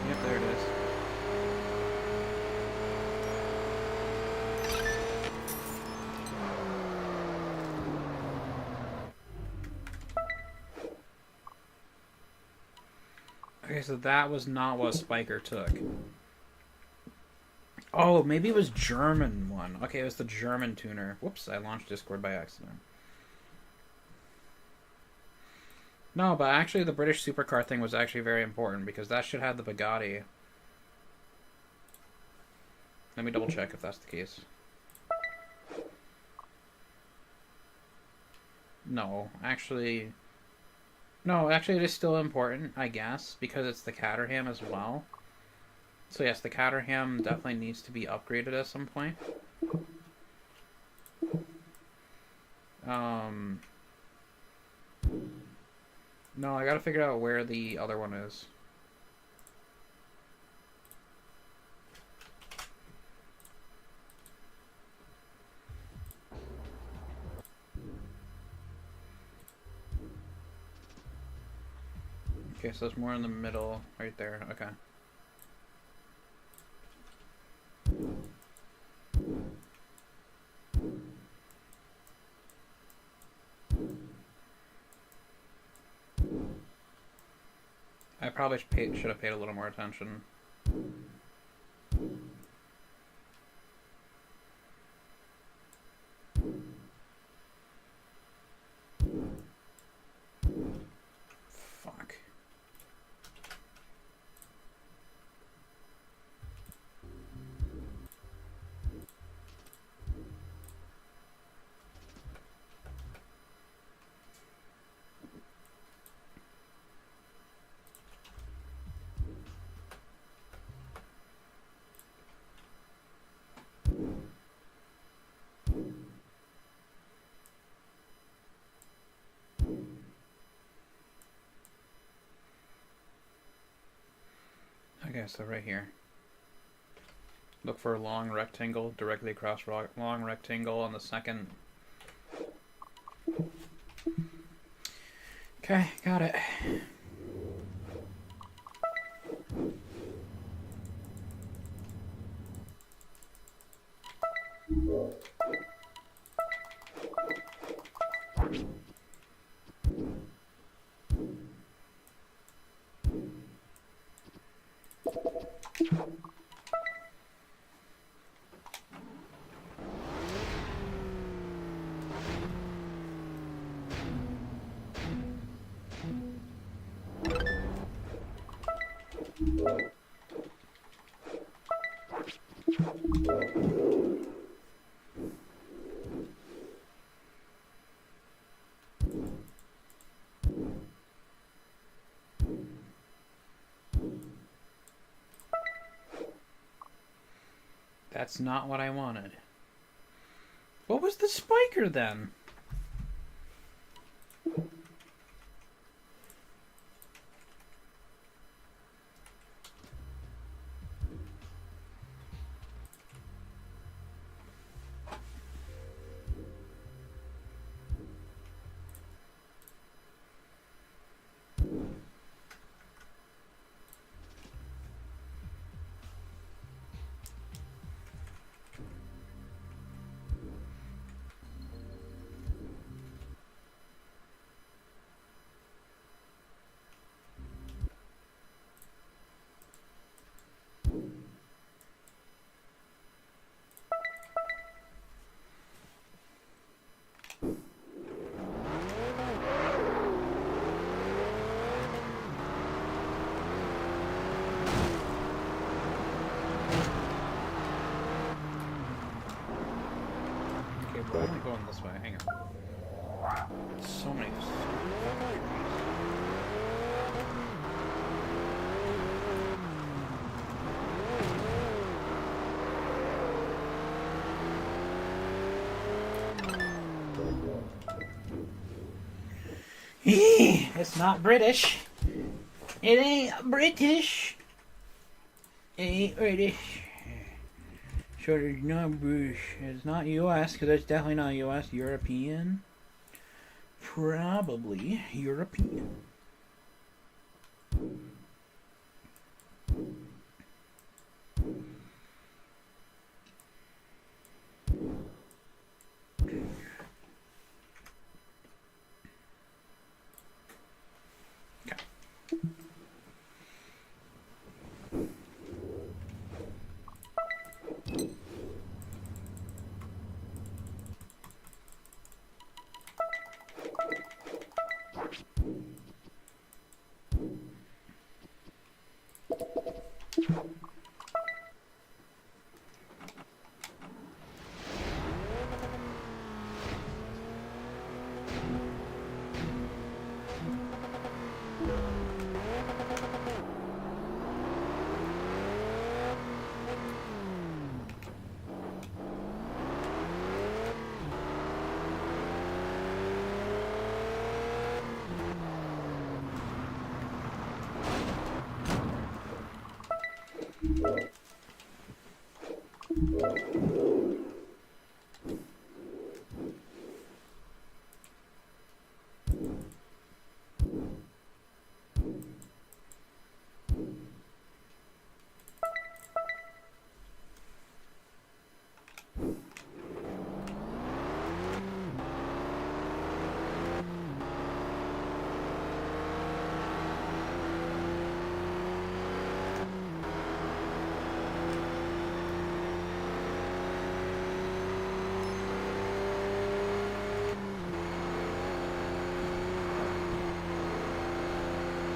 Yep, there it is. Okay, so that was not what Spiker took. Oh, maybe it was German one. Okay, it was the German tuner. Whoops, I launched Discord by accident. No, but actually the British supercar thing was actually very important because that should have the Bugatti. Let me double check if that's the case. No, actually it is still important, I guess, because it's the Caterham as well. So yes, the Caterham definitely needs to be upgraded at some point. No, I gotta figure out where the other one is. Okay, so it's more in the middle, right there. Okay. I probably should have paid a little more attention. Fuck. Okay, so right here. Look for a long rectangle directly across long rectangle on the second. Okay, got it. That's not what I wanted. What was the spiker then? Okay, why am I going this way? Hang on. So many fucking trees. It's not British. It ain't British. It ain't British. So it's not British. It's not US, because it's definitely not US. European. Probably European.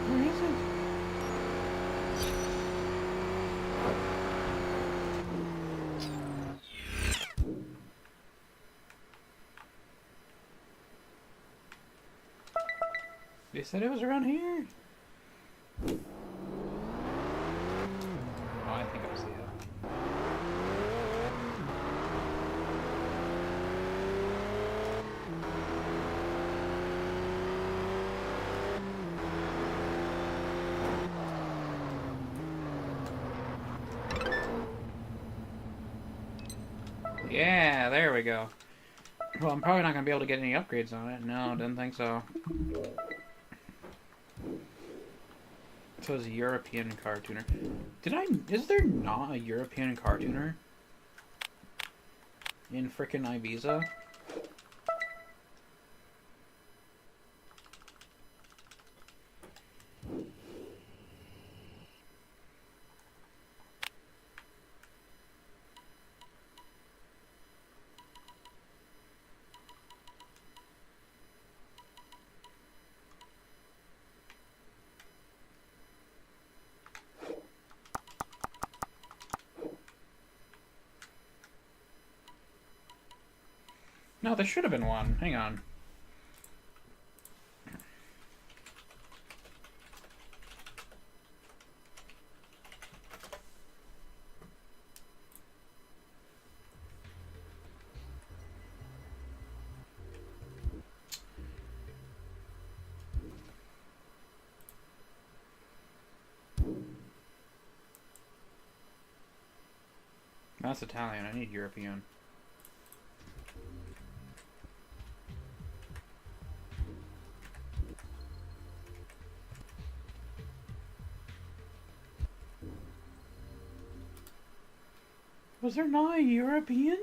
Where is it? They said it was around here. Oh, I think I see it. Yeah, there we go. Well, I'm probably not going to be able to get any upgrades on it. No, didn't think so. So it's a European car tuner. Is there not a European car tuner in frickin' Ibiza? No, there should have been one. Hang on. That's Italian. I need European. Was there not a European?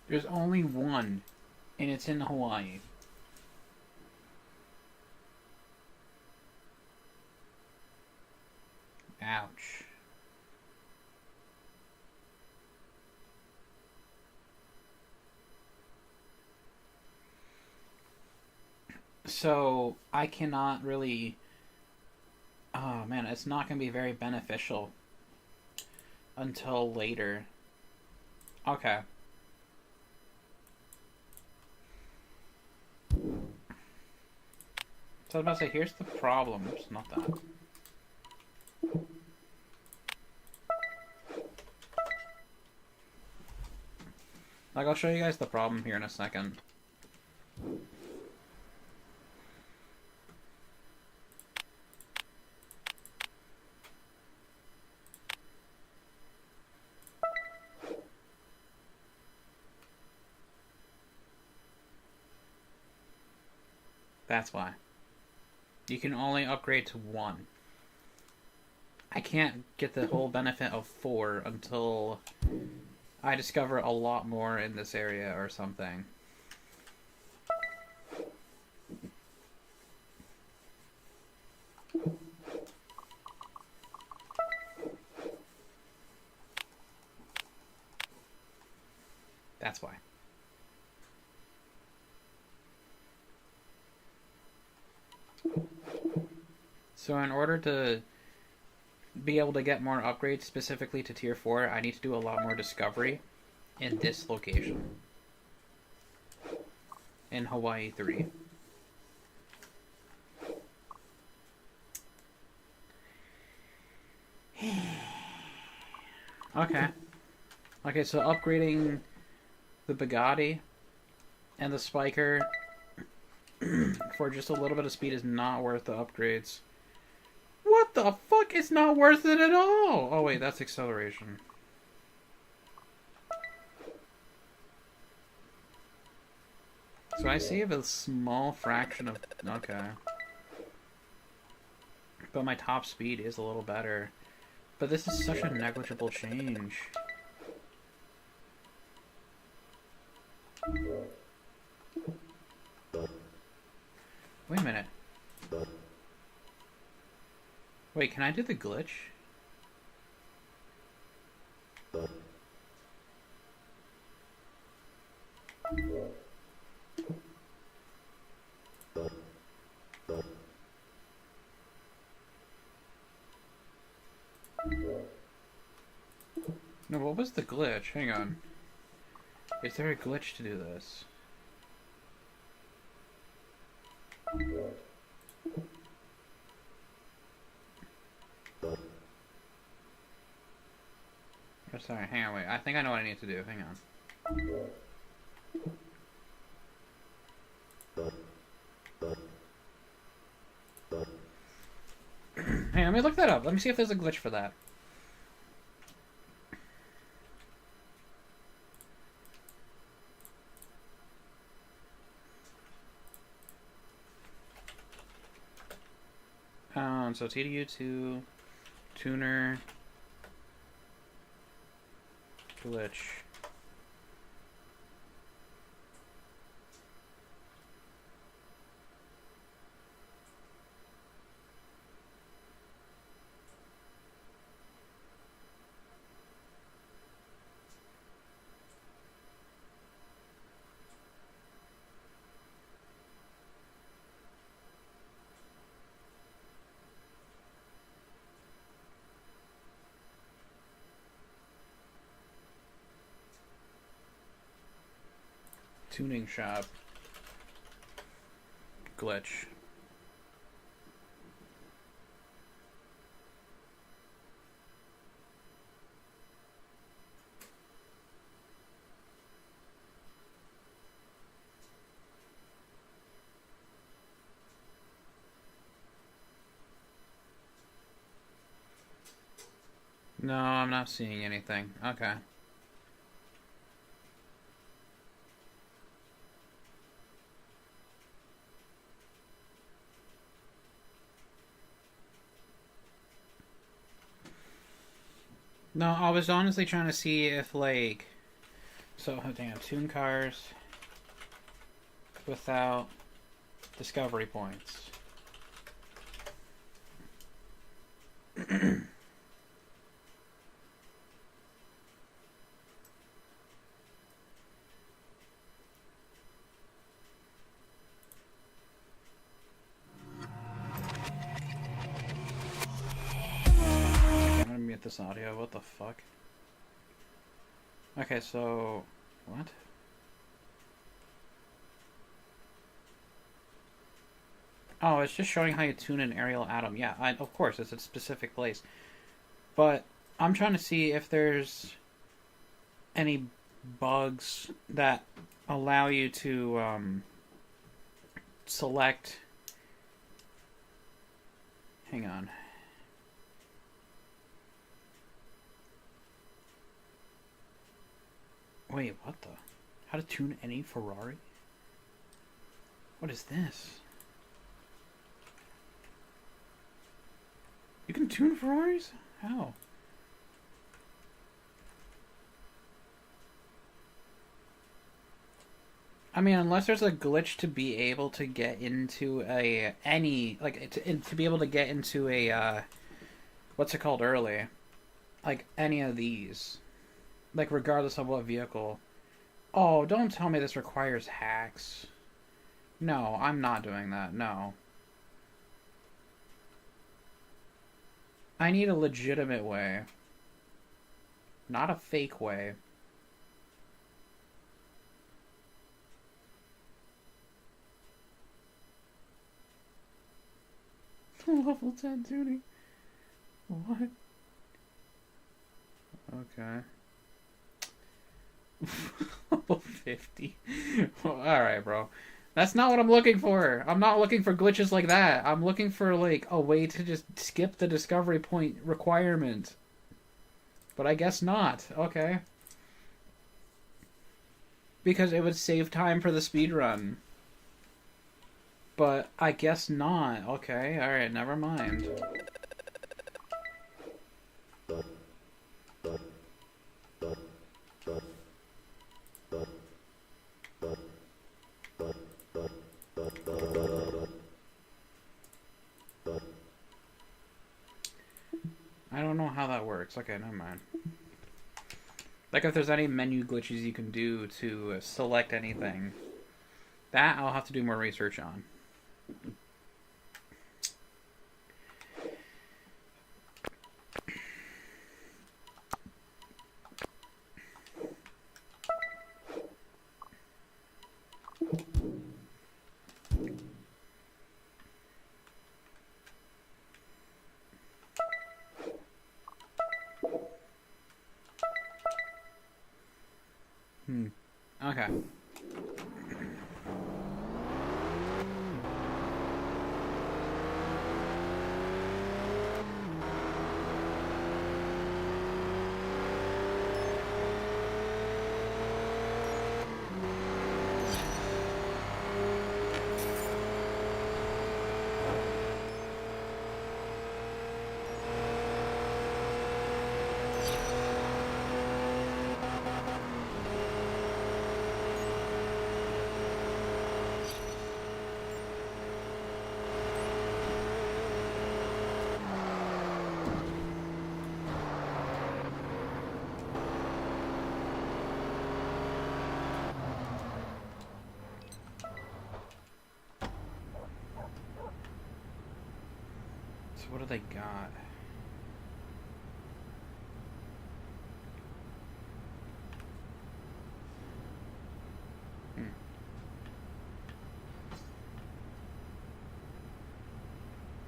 There's only one, and it's in Hawaii. Ouch. So, I cannot really... Oh, man, it's not going to be very beneficial until later. Okay. So I was about to say, here's the problem. It's not that. Like, I'll show you guys the problem here in a second. That's why. You can only upgrade to 1. I can't get the whole benefit of 4 until I discover a lot more in this area or something. That's why. So in order to be able to get more upgrades specifically to tier 4, I need to do a lot more discovery in this location. In Hawaii 3. Okay. Okay, so upgrading the Bugatti and the Spiker for just a little bit of speed is not worth the upgrades. What the fuck? It's not worth it at all! Oh wait, that's acceleration. So I save a small fraction of... Okay. But my top speed is a little better. But this is such a negligible change. Wait a minute. Wait, can I do the glitch? No, what was the glitch? Hang on. Is there a glitch to do this? Oh, sorry, hang on, wait. I think I know what I need to do. Hang on. Hey, let me look that up. Let me see if there's a glitch for that. So TDU2 tuner glitch. Tuning shop glitch. No, I'm not seeing anything. Okay. No, I was honestly trying to see if, like, So, damn, tune cars without discovery points. I'm gonna mute this audio. What the fuck? Okay, so what? Oh, it's just showing how you tune an aerial atom. Yeah, of course, it's a specific place. But I'm trying to see if there's any bugs that allow you to select. Hang on. Wait, what the? How to tune any Ferrari? What is this? You can tune Ferraris? How? I mean, unless there's a glitch to be able to get into to be able to get into a what's it called early, like any of these, like regardless of what vehicle. Oh, don't tell me this requires hacks. No, I'm not doing that. No. I need a legitimate way. Not a fake way. Level 10 tuning. What? Okay. Level 50. Alright, bro. That's not what I'm looking for. I'm not looking for glitches like that. I'm looking for, like, a way to just skip the discovery point requirement. But I guess not. Okay. Because it would save time for the speedrun. But I guess not. Okay, alright, never mind. I don't know how that works. Okay, never mind. Like if there's any menu glitches you can do to select anything. That I'll have to do more research on. Okay. So what do they got?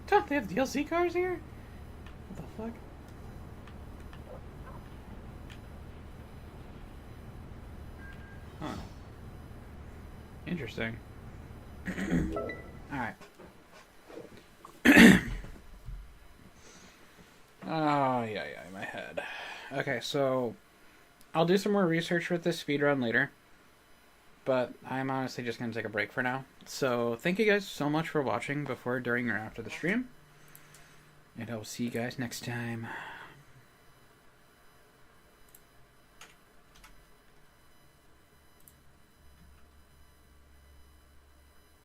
Don't they have DLC cars here? What the fuck? Huh. Interesting. Alright. Oh, yeah, my head. Okay, so I'll do some more research with this speedrun later, but I'm honestly just going to take a break for now. So thank you guys so much for watching before, during, or after the stream, and I will see you guys next time.